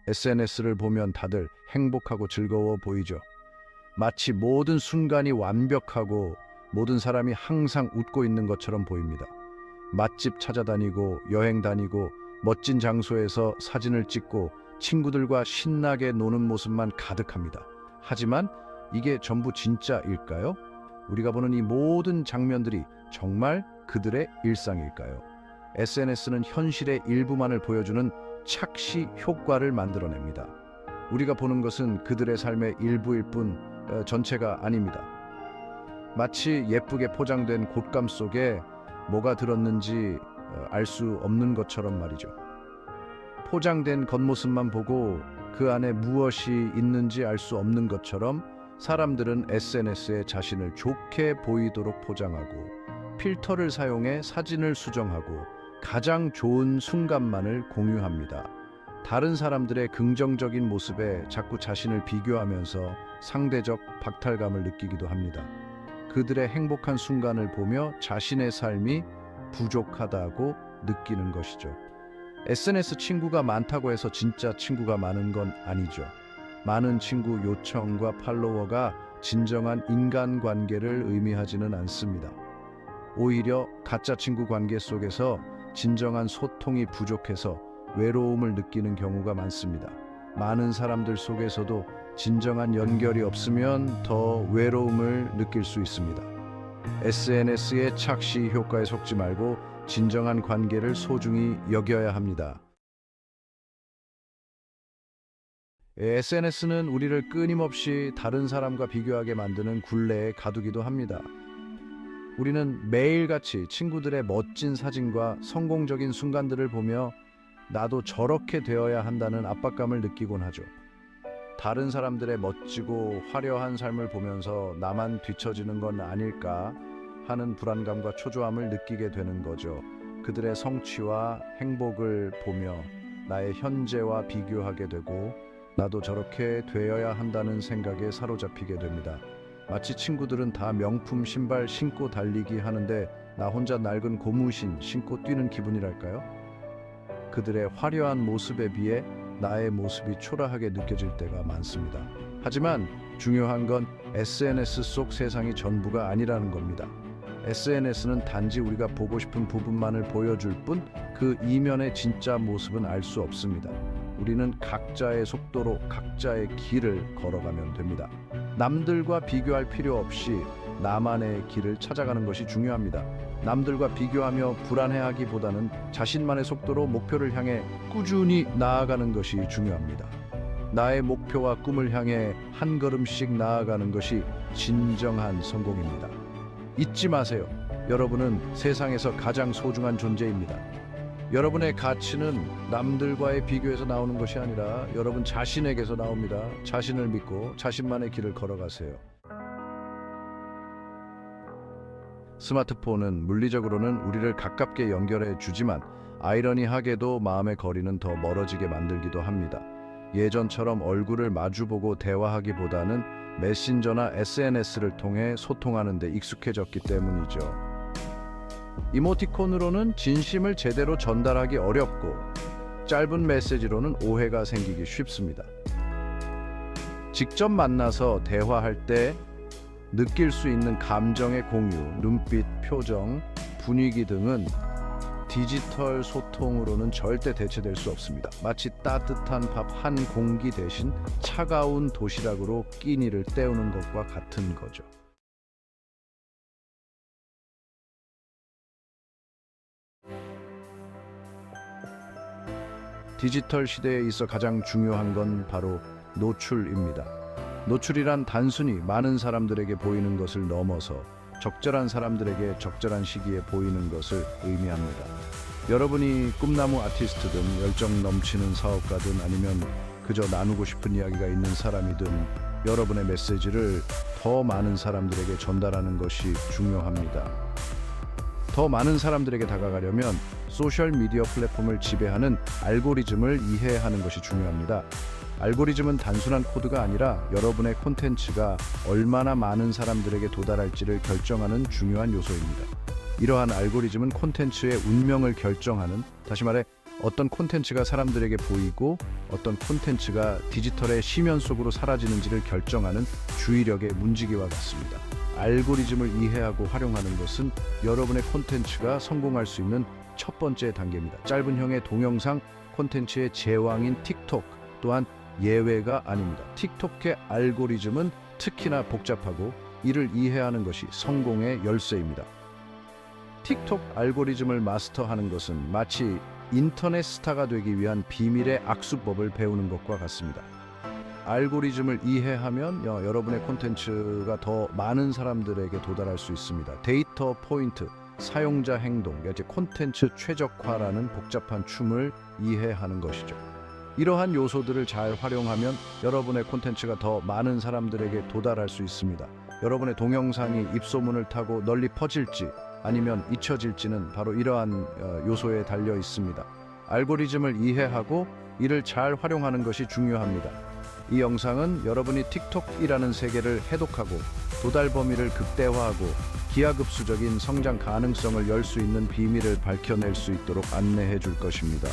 SNS를 보면 다들 행복하고 즐거워 보이죠. 마치 모든 순간이 완벽하고 모든 사람이 항상 웃고 있는 것처럼 보입니다. 맛집 찾아다니고 여행 다니고 멋진 장소에서 사진을 찍고 친구들과 신나게 노는 모습만 가득합니다. 하지만 이게 전부 진짜일까요? 우리가 보는 이 모든 장면들이 정말 그들의 일상일까요? SNS는 현실의 일부만을 보여주는 착시 효과를 만들어냅니다. 우리가 보는 것은 그들의 삶의 일부일 뿐 전체가 아닙니다. 마치 예쁘게 포장된 곶감 속에 뭐가 들었는지 알 수 없는 것처럼 말이죠. 포장된 겉모습만 보고 그 안에 무엇이 있는지 알 수 없는 것처럼 사람들은 SNS에 자신을 좋게 보이도록 포장하고 필터를 사용해 사진을 수정하고 가장 좋은 순간만을 공유합니다. 다른 사람들의 긍정적인 모습에 자꾸 자신을 비교하면서 상대적 박탈감을 느끼기도 합니다. 그들의 행복한 순간을 보며 자신의 삶이 부족하다고 느끼는 것이죠. SNS 친구가 많다고 해서 진짜 친구가 많은 건 아니죠. 많은 친구 요청과 팔로워가 진정한 인간관계를 의미하지는 않습니다. 오히려 가짜 친구 관계 속에서 진정한 소통이 부족해서 외로움을 느끼는 경우가 많습니다. 많은 사람들 속에서도 진정한 연결이 없으면 더 외로움을 느낄 수 있습니다. SNS의 착시 효과에 속지 말고 진정한 관계를 소중히 여겨야 합니다. SNS는 우리를 끊임없이 다른 사람과 비교하게 만드는 굴레에 가두기도 합니다. 우리는 매일같이 친구들의 멋진 사진과 성공적인 순간들을 보며 나도 저렇게 되어야 한다는 압박감을 느끼곤 하죠. 다른 사람들의 멋지고 화려한 삶을 보면서 나만 뒤처지는 건 아닐까 하는 불안감과 초조함을 느끼게 되는 거죠. 그들의 성취와 행복을 보며 나의 현재와 비교하게 되고 나도 저렇게 되어야 한다는 생각에 사로잡히게 됩니다. 마치 친구들은 다 명품 신발 신고 달리기 하는데 나 혼자 낡은 고무신 신고 뛰는 기분이랄까요? 그들의 화려한 모습에 비해 나의 모습이 초라하게 느껴질 때가 많습니다. 하지만 중요한 건 SNS 속 세상이 전부가 아니라는 겁니다. SNS는 단지 우리가 보고 싶은 부분만을 보여줄 뿐 그 이면의 진짜 모습은 알 수 없습니다. 우리는 각자의 속도로 각자의 길을 걸어가면 됩니다. 남들과 비교할 필요 없이 나만의 길을 찾아가는 것이 중요합니다. 남들과 비교하며 불안해하기보다는 자신만의 속도로 목표를 향해 꾸준히 나아가는 것이 중요합니다. 나의 목표와 꿈을 향해 한 걸음씩 나아가는 것이 진정한 성공입니다. 잊지 마세요. 여러분은 세상에서 가장 소중한 존재입니다. 여러분의 가치는 남들과의 비교에서 나오는 것이 아니라 여러분 자신에게서 나옵니다. 자신을 믿고 자신만의 길을 걸어가세요. 스마트폰은 물리적으로는 우리를 가깝게 연결해 주지만 아이러니하게도 마음의 거리는 더 멀어지게 만들기도 합니다. 예전처럼 얼굴을 마주보고 대화하기보다는 메신저나 SNS를 통해 소통하는 데 익숙해졌기 때문이죠. 이모티콘으로는 진심을 제대로 전달하기 어렵고 짧은 메시지로는 오해가 생기기 쉽습니다. 직접 만나서 대화할 때 느낄 수 있는 감정의 공유, 눈빛, 표정, 분위기 등은 디지털 소통으로는 절대 대체될 수 없습니다. 마치 따뜻한 밥 한 공기 대신 차가운 도시락으로 끼니를 때우는 것과 같은 거죠. 디지털 시대에 있어 가장 중요한 건 바로 노출입니다. 노출이란 단순히 많은 사람들에게 보이는 것을 넘어서 적절한 사람들에게 적절한 시기에 보이는 것을 의미합니다. 여러분이 꿈나무 아티스트든 열정 넘치는 사업가든 아니면 그저 나누고 싶은 이야기가 있는 사람이든 여러분의 메시지를 더 많은 사람들에게 전달하는 것이 중요합니다. 더 많은 사람들에게 다가가려면 소셜미디어 플랫폼을 지배하는 알고리즘을 이해하는 것이 중요합니다. 알고리즘은 단순한 코드가 아니라 여러분의 콘텐츠가 얼마나 많은 사람들에게 도달할지를 결정하는 중요한 요소입니다. 이러한 알고리즘은 콘텐츠의 운명을 결정하는, 다시 말해 어떤 콘텐츠가 사람들에게 보이고 어떤 콘텐츠가 디지털의 심연 속으로 사라지는지를 결정하는 주의력의 문지기와 같습니다. 알고리즘을 이해하고 활용하는 것은 여러분의 콘텐츠가 성공할 수 있는 첫 번째 단계입니다. 짧은형의 동영상 콘텐츠의 제왕인 틱톡 또한 예외가 아닙니다. 틱톡의 알고리즘은 특히나 복잡하고 이를 이해하는 것이 성공의 열쇠입니다. 틱톡 알고리즘을 마스터하는 것은 마치 인터넷 스타가 되기 위한 비밀의 악수법을 배우는 것과 같습니다. 알고리즘을 이해하면 여러분의 콘텐츠가 더 많은 사람들에게 도달할 수 있습니다. 데이터 포인트, 사용자 행동, 콘텐츠 최적화라는 복잡한 춤을 이해하는 것이죠. 이러한 요소들을 잘 활용하면 여러분의 콘텐츠가 더 많은 사람들에게 도달할 수 있습니다. 여러분의 동영상이 입소문을 타고 널리 퍼질지 아니면 잊혀질지는 바로 이러한 요소에 달려 있습니다. 알고리즘을 이해하고 이를 잘 활용하는 것이 중요합니다. 이 영상은 여러분이 틱톡이라는 세계를 해독하고 도달 범위를 극대화하고 기하급수적인 성장 가능성을 열 수 있는 비밀을 밝혀낼 수 있도록 안내해 줄 것입니다.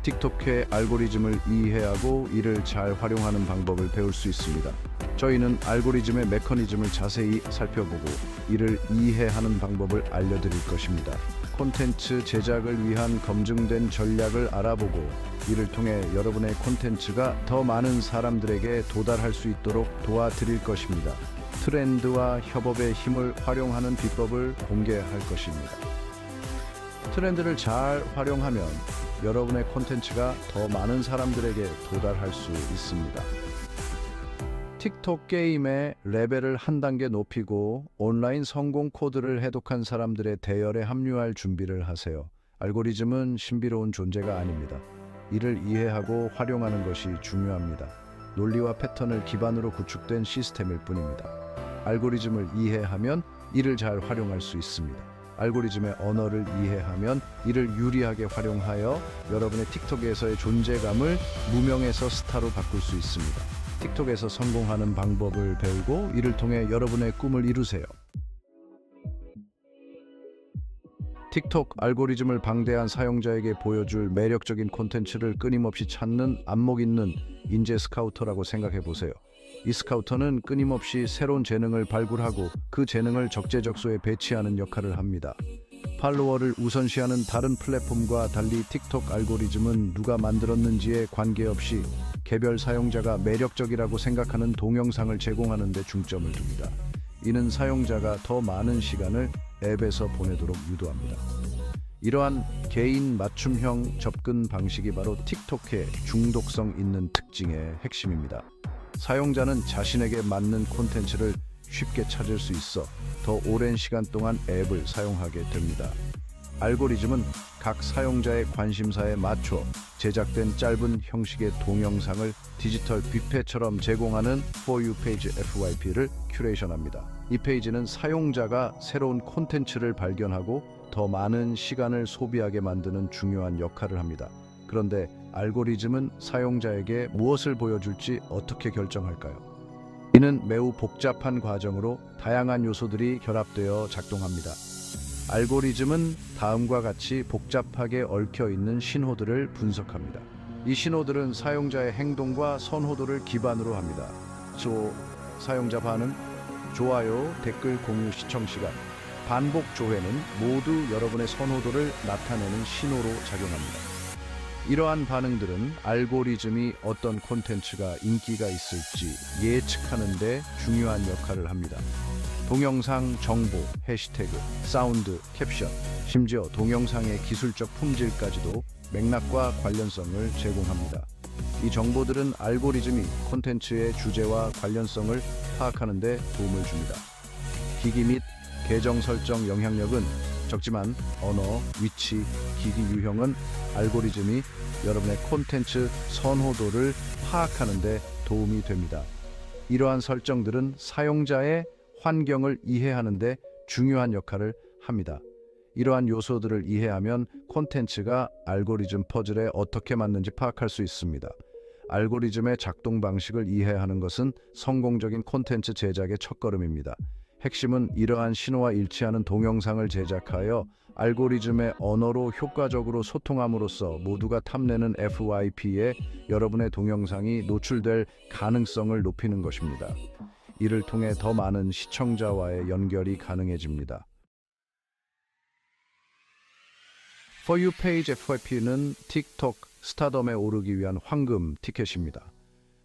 틱톡의 알고리즘을 이해하고 이를 잘 활용하는 방법을 배울 수 있습니다. 저희는 알고리즘의 메커니즘을 자세히 살펴보고 이를 이해하는 방법을 알려드릴 것입니다. 콘텐츠 제작을 위한 검증된 전략을 알아보고 이를 통해 여러분의 콘텐츠가 더 많은 사람들에게 도달할 수 있도록 도와드릴 것입니다. 트렌드와 협업의 힘을 활용하는 비법을 공개할 것입니다. 트렌드를 잘 활용하면 여러분의 콘텐츠가 더 많은 사람들에게 도달할 수 있습니다. 틱톡 게임의 레벨을 한 단계 높이고 온라인 성공 코드를 해독한 사람들의 대열에 합류할 준비를 하세요. 알고리즘은 신비로운 존재가 아닙니다. 이를 이해하고 활용하는 것이 중요합니다. 논리와 패턴을 기반으로 구축된 시스템일 뿐입니다. 알고리즘을 이해하면 이를 잘 활용할 수 있습니다. 알고리즘의 언어를 이해하면 이를 유리하게 활용하여 여러분의 틱톡에서의 존재감을 무명에서 스타로 바꿀 수 있습니다. 틱톡에서 성공하는 방법을 배우고 이를 통해 여러분의 꿈을 이루세요. 틱톡 알고리즘을 방대한 사용자에게 보여줄 매력적인 콘텐츠를 끊임없이 찾는 안목 있는 인재 스카우터라고 생각해 보세요. 이 스카우터는 끊임없이 새로운 재능을 발굴하고 그 재능을 적재적소에 배치하는 역할을 합니다. 팔로워를 우선시하는 다른 플랫폼과 달리 틱톡 알고리즘은 누가 만들었는지에 관계없이 개별 사용자가 매력적이라고 생각하는 동영상을 제공하는 데 중점을 둡니다. 이는 사용자가 더 많은 시간을 앱에서 보내도록 유도합니다. 이러한 개인 맞춤형 접근 방식이 바로 틱톡의 중독성 있는 특징의 핵심입니다. 사용자는 자신에게 맞는 콘텐츠를 쉽게 찾을 수 있어 더 오랜 시간 동안 앱을 사용하게 됩니다. 알고리즘은 각 사용자의 관심사에 맞춰 제작된 짧은 형식의 동영상을 디지털 뷔페처럼 제공하는 For You 페이지 FYP를 큐레이션합니다. 이 페이지는 사용자가 새로운 콘텐츠를 발견하고 더 많은 시간을 소비하게 만드는 중요한 역할을 합니다. 그런데 알고리즘은 사용자에게 무엇을 보여줄지 어떻게 결정할까요? 이는 매우 복잡한 과정으로 다양한 요소들이 결합되어 작동합니다. 알고리즘은 다음과 같이 복잡하게 얽혀있는 신호들을 분석합니다. 이 신호들은 사용자의 행동과 선호도를 기반으로 합니다. 사용자 반응, 좋아요, 댓글 공유, 시청 시간, 반복 조회는 모두 여러분의 선호도를 나타내는 신호로 작용합니다. 이러한 반응들은 알고리즘이 어떤 콘텐츠가 인기가 있을지 예측하는 데 중요한 역할을 합니다. 동영상 정보, 해시태그, 사운드, 캡션, 심지어 동영상의 기술적 품질까지도 맥락과 관련성을 제공합니다. 이 정보들은 알고리즘이 콘텐츠의 주제와 관련성을 파악하는 데 도움을 줍니다. 기기 및 계정 설정 영향력은 적지만 언어, 위치, 기기 유형은 알고리즘이 여러분의 콘텐츠 선호도를 파악하는 데 도움이 됩니다. 이러한 설정들은 사용자의 환경을 이해하는 데 중요한 역할을 합니다. 이러한 요소들을 이해하면 콘텐츠가 알고리즘 퍼즐에 어떻게 맞는지 파악할 수 있습니다. 알고리즘의 작동 방식을 이해하는 것은 성공적인 콘텐츠 제작의 첫걸음입니다. 핵심은 이러한 신호와 일치하는 동영상을 제작하여 알고리즘의 언어로 효과적으로 소통함으로써 모두가 탐내는 FYP에 여러분의 동영상이 노출될 가능성을 높이는 것입니다. 이를 통해 더 많은 시청자와의 연결이 가능해집니다. For You 페이지 FYP는 틱톡 스타덤에 오르기 위한 황금 티켓입니다.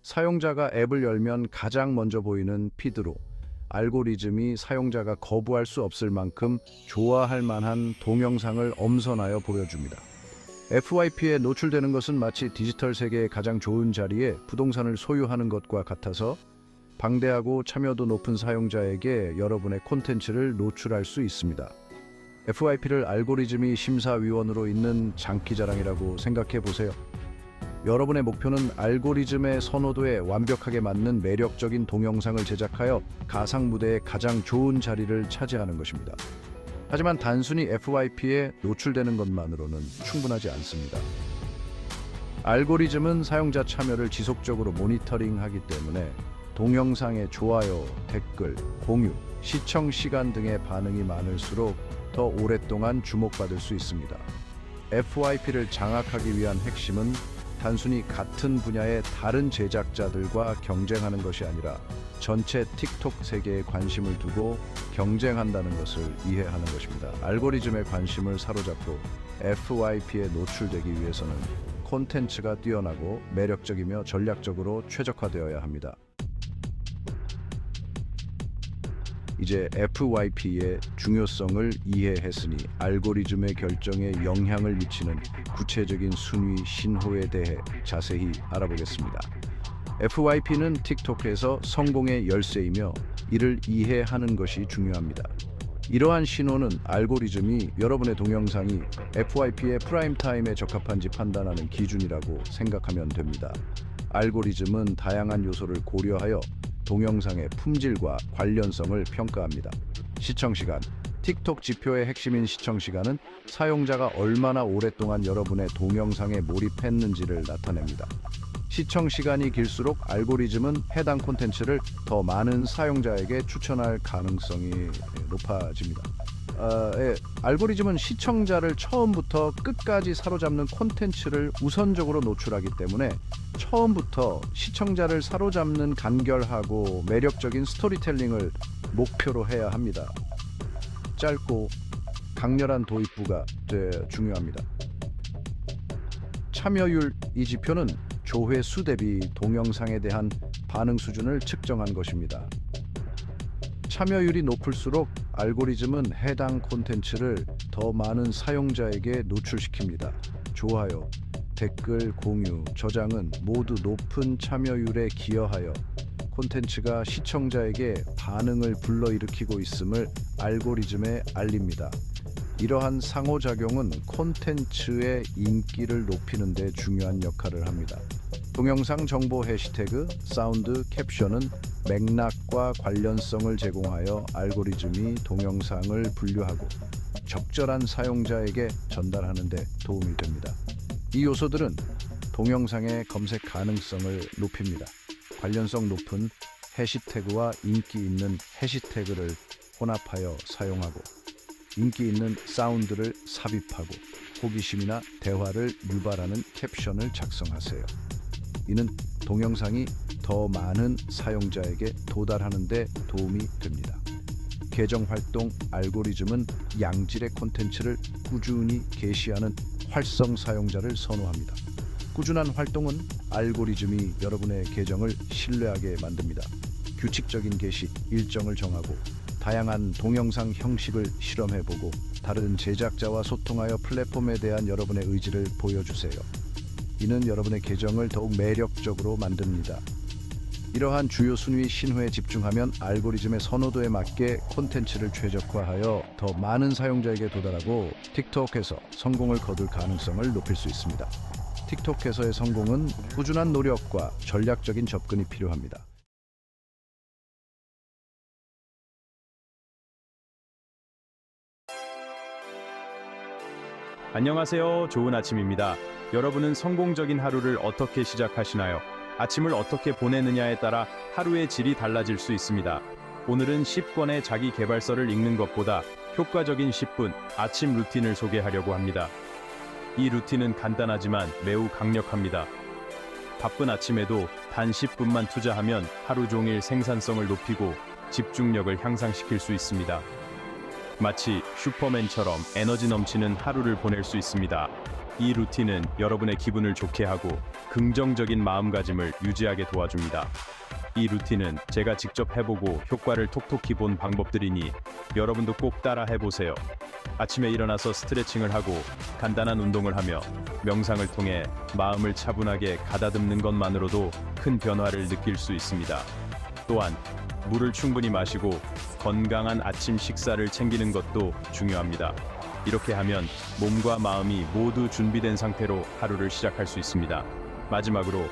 사용자가 앱을 열면 가장 먼저 보이는 피드로 알고리즘이 사용자가 거부할 수 없을 만큼 좋아할 만한 동영상을 엄선하여 보여줍니다. FYP에 노출되는 것은 마치 디지털 세계의 가장 좋은 자리에 부동산을 소유하는 것과 같아서 방대하고 참여도 높은 사용자에게 여러분의 콘텐츠를 노출할 수 있습니다. FYP를 알고리즘이 심사위원으로 있는 장기자랑이라고 생각해 보세요. 여러분의 목표는 알고리즘의 선호도에 완벽하게 맞는 매력적인 동영상을 제작하여 가상 무대의 가장 좋은 자리를 차지하는 것입니다. 하지만 단순히 FYP에 노출되는 것만으로는 충분하지 않습니다. 알고리즘은 사용자 참여를 지속적으로 모니터링하기 때문에 동영상의 좋아요, 댓글, 공유, 시청 시간 등의 반응이 많을수록 더 오랫동안 주목받을 수 있습니다. FYP를 장악하기 위한 핵심은 단순히 같은 분야의 다른 제작자들과 경쟁하는 것이 아니라 전체 틱톡 세계에 관심을 두고 경쟁한다는 것을 이해하는 것입니다. 알고리즘의 관심을 사로잡고 FYP에 노출되기 위해서는 콘텐츠가 뛰어나고 매력적이며 전략적으로 최적화되어야 합니다. 이제 FYP의 중요성을 이해했으니 알고리즘의 결정에 영향을 미치는 구체적인 순위 신호에 대해 자세히 알아보겠습니다. FYP는 틱톡에서 성공의 열쇠이며 이를 이해하는 것이 중요합니다. 이러한 신호는 알고리즘이 여러분의 동영상이 FYP의 프라임 타임에 적합한지 판단하는 기준이라고 생각하면 됩니다. 알고리즘은 다양한 요소를 고려하여 동영상의 품질과 관련성을 평가합니다. 시청시간. 틱톡 지표의 핵심인 시청시간은 사용자가 얼마나 오랫동안 여러분의 동영상에 몰입했는지를 나타냅니다. 시청시간이 길수록 알고리즘은 해당 콘텐츠를 더 많은 사용자에게 추천할 가능성이 높아집니다. 알고리즘은 시청자를 처음부터 끝까지 사로잡는 콘텐츠를 우선적으로 노출하기 때문에 처음부터 시청자를 사로잡는 간결하고 매력적인 스토리텔링을 목표로 해야 합니다. 짧고 강렬한 도입부가 중요합니다. 참여율. 이 지표는 조회수 대비 동영상에 대한 반응 수준을 측정한 것입니다. 참여율이 높을수록 알고리즘은 해당 콘텐츠를 더 많은 사용자에게 노출시킵니다. 좋아요, 댓글, 공유, 저장은 모두 높은 참여율에 기여하여 콘텐츠가 시청자에게 반응을 불러일으키고 있음을 알고리즘에 알립니다. 이러한 상호작용은 콘텐츠의 인기를 높이는 데 중요한 역할을 합니다. 동영상 정보 해시태그, 사운드, 캡션은 맥락과 관련성을 제공하여 알고리즘이 동영상을 분류하고 적절한 사용자에게 전달하는 데 도움이 됩니다. 이 요소들은 동영상의 검색 가능성을 높입니다. 관련성 높은 해시태그와 인기 있는 해시태그를 혼합하여 사용하고 인기 있는 사운드를 삽입하고 호기심이나 대화를 유발하는 캡션을 작성하세요. 이는 동영상이 더 많은 사용자에게 도달하는 데 도움이 됩니다. 계정 활동. 알고리즘은 양질의 콘텐츠를 꾸준히 게시하는 활성 사용자를 선호합니다. 꾸준한 활동은 알고리즘이 여러분의 계정을 신뢰하게 만듭니다. 규칙적인 게시 일정을 정하고 다양한 동영상 형식을 실험해보고 다른 제작자와 소통하여 플랫폼에 대한 여러분의 의지를 보여주세요. 이는 여러분의 계정을 더욱 매력적으로 만듭니다. 이러한 주요 순위 신호에 집중하면 알고리즘의 선호도에 맞게 콘텐츠를 최적화하여 더 많은 사용자에게 도달하고 틱톡에서 성공을 거둘 가능성을 높일 수 있습니다. 틱톡에서의 성공은 꾸준한 노력과 전략적인 접근이 필요합니다. 안녕하세요. 좋은 아침입니다. 여러분은 성공적인 하루를 어떻게 시작하시나요? 아침을 어떻게 보내느냐에 따라 하루의 질이 달라질 수 있습니다. 오늘은 10권의 자기 개발서를 읽는 것보다 효과적인 10분 아침 루틴을 소개하려고 합니다. 이 루틴은 간단하지만 매우 강력합니다. 바쁜 아침에도 단 10분만 투자하면 하루 종일 생산성을 높이고 집중력을 향상시킬 수 있습니다. 마치 슈퍼맨처럼 에너지 넘치는 하루를 보낼 수 있습니다. 이 루틴은 여러분의 기분을 좋게 하고 긍정적인 마음가짐을 유지하게 도와줍니다. 이 루틴은 제가 직접 해보고 효과를 톡톡히 본 방법들이니 여러분도 꼭 따라 해보세요. 아침에 일어나서 스트레칭을 하고 간단한 운동을 하며 명상을 통해 마음을 차분하게 가다듬는 것만으로도 큰 변화를 느낄 수 있습니다. 또한 물을 충분히 마시고 건강한 아침 식사를 챙기는 것도 중요합니다. 이렇게 하면 몸과 마음이 모두 준비된 상태로 하루를 시작할 수 있습니다. 마지막으로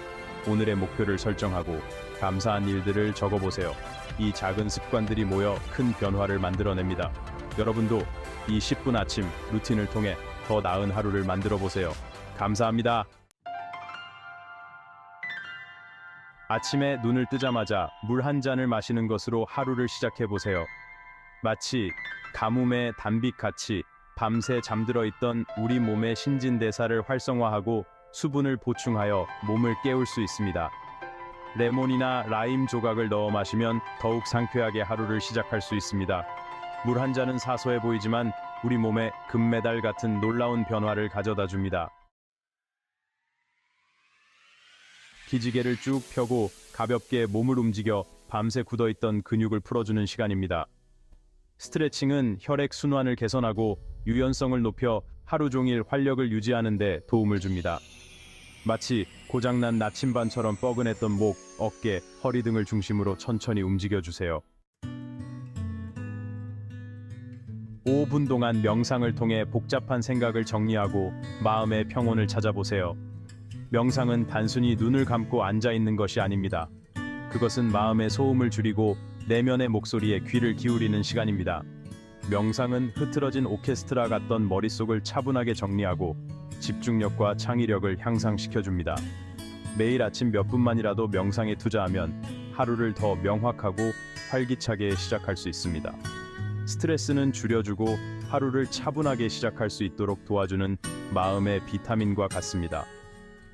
오늘의 목표를 설정하고 감사한 일들을 적어보세요. 이 작은 습관들이 모여 큰 변화를 만들어냅니다. 여러분도 이 10분 아침 루틴을 통해 더 나은 하루를 만들어 보세요. 감사합니다. 아침에 눈을 뜨자마자 물 한 잔을 마시는 것으로 하루를 시작해 보세요. 마치 가뭄의 단빛같이 밤새 잠들어 있던 우리 몸의 신진대사를 활성화하고 수분을 보충하여 몸을 깨울 수 있습니다. 레몬이나 라임 조각을 넣어 마시면 더욱 상쾌하게 하루를 시작할 수 있습니다. 물 한 잔은 사소해 보이지만 우리 몸에 금메달 같은 놀라운 변화를 가져다 줍니다. 기지개를 쭉 펴고 가볍게 몸을 움직여 밤새 굳어있던 근육을 풀어주는 시간입니다. 스트레칭은 혈액 순환을 개선하고 유연성을 높여 하루 종일 활력을 유지하는 데 도움을 줍니다. 마치 고장난 나침반처럼 뻐근했던 목, 어깨, 허리 등을 중심으로 천천히 움직여주세요. 5분 동안 명상을 통해 복잡한 생각을 정리하고 마음의 평온을 찾아보세요. 명상은 단순히 눈을 감고 앉아있는 것이 아닙니다. 그것은 마음의 소음을 줄이고 내면의 목소리에 귀를 기울이는 시간입니다. 명상은 흐트러진 오케스트라 같던 머릿속을 차분하게 정리하고 집중력과 창의력을 향상시켜줍니다. 매일 아침 몇 분만이라도 명상에 투자하면 하루를 더 명확하고 활기차게 시작할 수 있습니다. 스트레스는 줄여주고 하루를 차분하게 시작할 수 있도록 도와주는 마음의 비타민과 같습니다.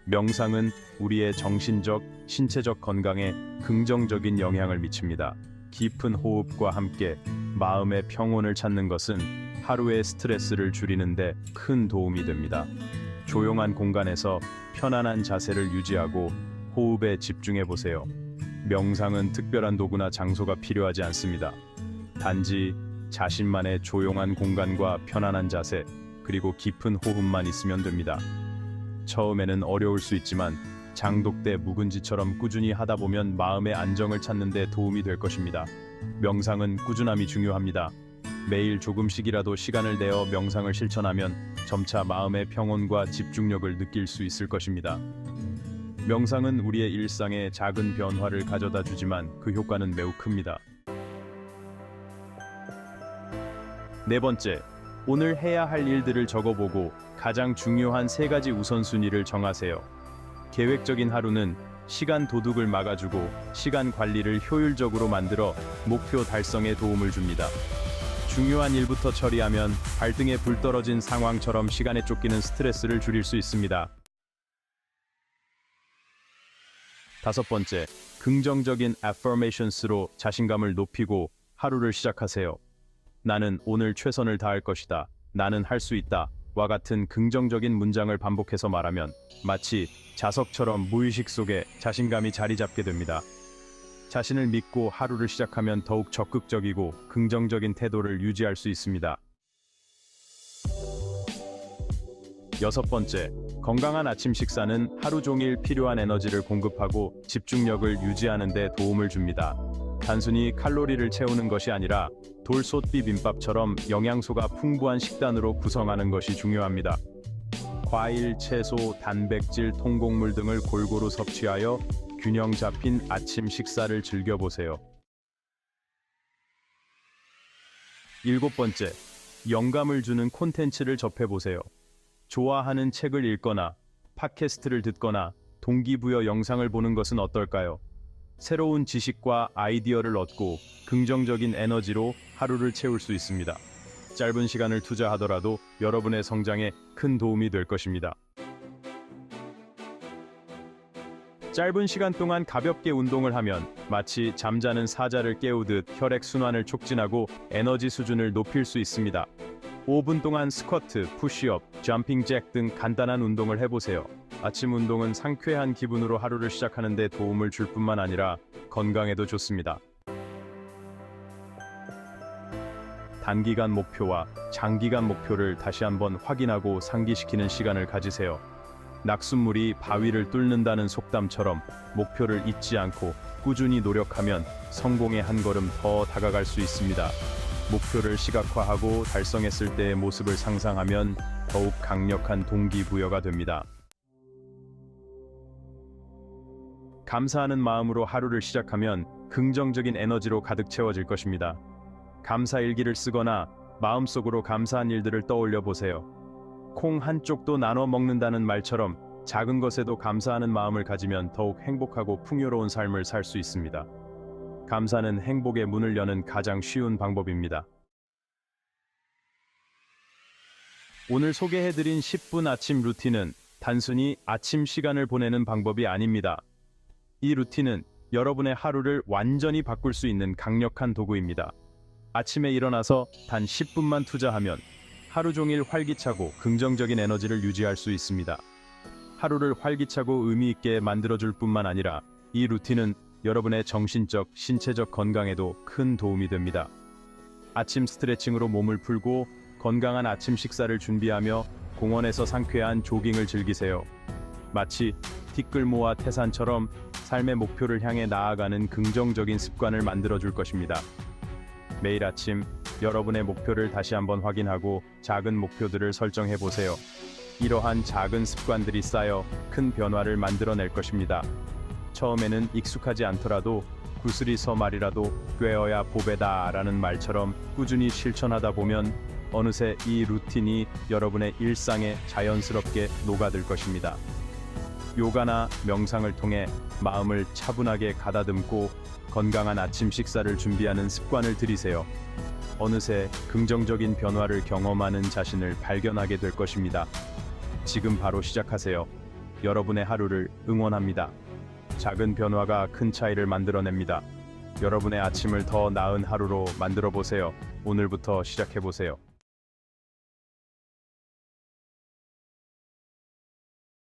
명상은 우리의 정신적, 신체적 건강에 긍정적인 영향을 미칩니다. 깊은 호흡과 함께 마음의 평온을 찾는 것은 하루의 스트레스를 줄이는 데 큰 도움이 됩니다. 조용한 공간에서 편안한 자세를 유지하고 호흡에 집중해 보세요. 명상은 특별한 도구나 장소가 필요하지 않습니다. 단지 자신만의 조용한 공간과 편안한 자세, 그리고 깊은 호흡만 있으면 됩니다. 처음에는 어려울 수 있지만 장독대 묵은지처럼 꾸준히 하다 보면 마음의 안정을 찾는 데 도움이 될 것입니다. 명상은 꾸준함이 중요합니다. 매일 조금씩이라도 시간을 내어 명상을 실천하면 점차 마음의 평온과 집중력을 느낄 수 있을 것입니다. 명상은 우리의 일상에 작은 변화를 가져다 주지만 그 효과는 매우 큽니다. 네 번째, 오늘 해야 할 일들을 적어보고 가장 중요한 3가지 우선순위를 정하세요. 계획적인 하루는 시간 도둑을 막아주고 시간 관리를 효율적으로 만들어 목표 달성에 도움을 줍니다. 중요한 일부터 처리하면 발등에 불 떨어진 상황처럼 시간에 쫓기는 스트레스를 줄일 수 있습니다. 5번째, 긍정적인 affirmations로 자신감을 높이고 하루를 시작하세요. 나는 오늘 최선을 다할 것이다. 나는 할 수 있다. 와 같은 긍정적인 문장을 반복해서 말하면 마치 자석처럼 무의식 속에 자신감이 자리 잡게 됩니다. 자신을 믿고 하루를 시작하면 더욱 적극적이고 긍정적인 태도를 유지할 수 있습니다. 6번째, 건강한 아침 식사는 하루 종일 필요한 에너지를 공급하고 집중력을 유지하는 데 도움을 줍니다. 단순히 칼로리를 채우는 것이 아니라 돌솥 비빔밥처럼 영양소가 풍부한 식단으로 구성하는 것이 중요합니다. 과일, 채소, 단백질, 통곡물 등을 골고루 섭취하여 균형 잡힌 아침 식사를 즐겨보세요. 7번째, 영감을 주는 콘텐츠를 접해보세요. 좋아하는 책을 읽거나 팟캐스트를 듣거나 동기부여 영상을 보는 것은 어떨까요? 새로운 지식과 아이디어를 얻고 긍정적인 에너지로 하루를 채울 수 있습니다. 짧은 시간을 투자하더라도 여러분의 성장에 큰 도움이 될 것입니다. 짧은 시간 동안 가볍게 운동을 하면 마치 잠자는 사자를 깨우듯 혈액 순환을 촉진하고 에너지 수준을 높일 수 있습니다. 5분 동안 스쿼트, 푸시업, 점핑 잭 등 간단한 운동을 해보세요. 아침 운동은 상쾌한 기분으로 하루를 시작하는 데 도움을 줄 뿐만 아니라 건강에도 좋습니다. 단기간 목표와 장기간 목표를 다시 한번 확인하고 상기시키는 시간을 가지세요. 낙숫물이 바위를 뚫는다는 속담처럼 목표를 잊지 않고 꾸준히 노력하면 성공에 한 걸음 더 다가갈 수 있습니다. 목표를 시각화하고 달성했을 때의 모습을 상상하면 더욱 강력한 동기부여가 됩니다. 감사하는 마음으로 하루를 시작하면 긍정적인 에너지로 가득 채워질 것입니다. 감사 일기를 쓰거나 마음속으로 감사한 일들을 떠올려 보세요. 콩 한쪽도 나눠 먹는다는 말처럼 작은 것에도 감사하는 마음을 가지면 더욱 행복하고 풍요로운 삶을 살 수 있습니다. 감사는 행복의 문을 여는 가장 쉬운 방법입니다. 오늘 소개해드린 10분 아침 루틴은 단순히 아침 시간을 보내는 방법이 아닙니다. 이 루틴은 여러분의 하루를 완전히 바꿀 수 있는 강력한 도구입니다. 아침에 일어나서 단 10분만 투자하면 하루 종일 활기차고 긍정적인 에너지를 유지할 수 있습니다. 하루를 활기차고 의미 있게 만들어줄 뿐만 아니라 이 루틴은 여러분의 정신적, 신체적 건강에도 큰 도움이 됩니다. 아침 스트레칭으로 몸을 풀고 건강한 아침 식사를 준비하며 공원에서 상쾌한 조깅을 즐기세요. 마치 티끌모아 태산처럼 삶의 목표를 향해 나아가는 긍정적인 습관을 만들어줄 것입니다. 매일 아침 여러분의 목표를 다시 한번 확인하고 작은 목표들을 설정해 보세요. 이러한 작은 습관들이 쌓여 큰 변화를 만들어낼 것입니다. 처음에는 익숙하지 않더라도 구슬이서 말이라도 꿰어야 보배다 라는 말처럼 꾸준히 실천하다 보면 어느새 이 루틴이 여러분의 일상에 자연스럽게 녹아들 것입니다. 요가나 명상을 통해 마음을 차분하게 가다듬고 건강한 아침 식사를 준비하는 습관을 들이세요. 어느새 긍정적인 변화를 경험하는 자신을 발견하게 될 것입니다. 지금 바로 시작하세요. 여러분의 하루를 응원합니다. 작은 변화가 큰 차이를 만들어냅니다. 여러분의 아침을 더 나은 하루로 만들어 보세요. 오늘부터 시작해 보세요.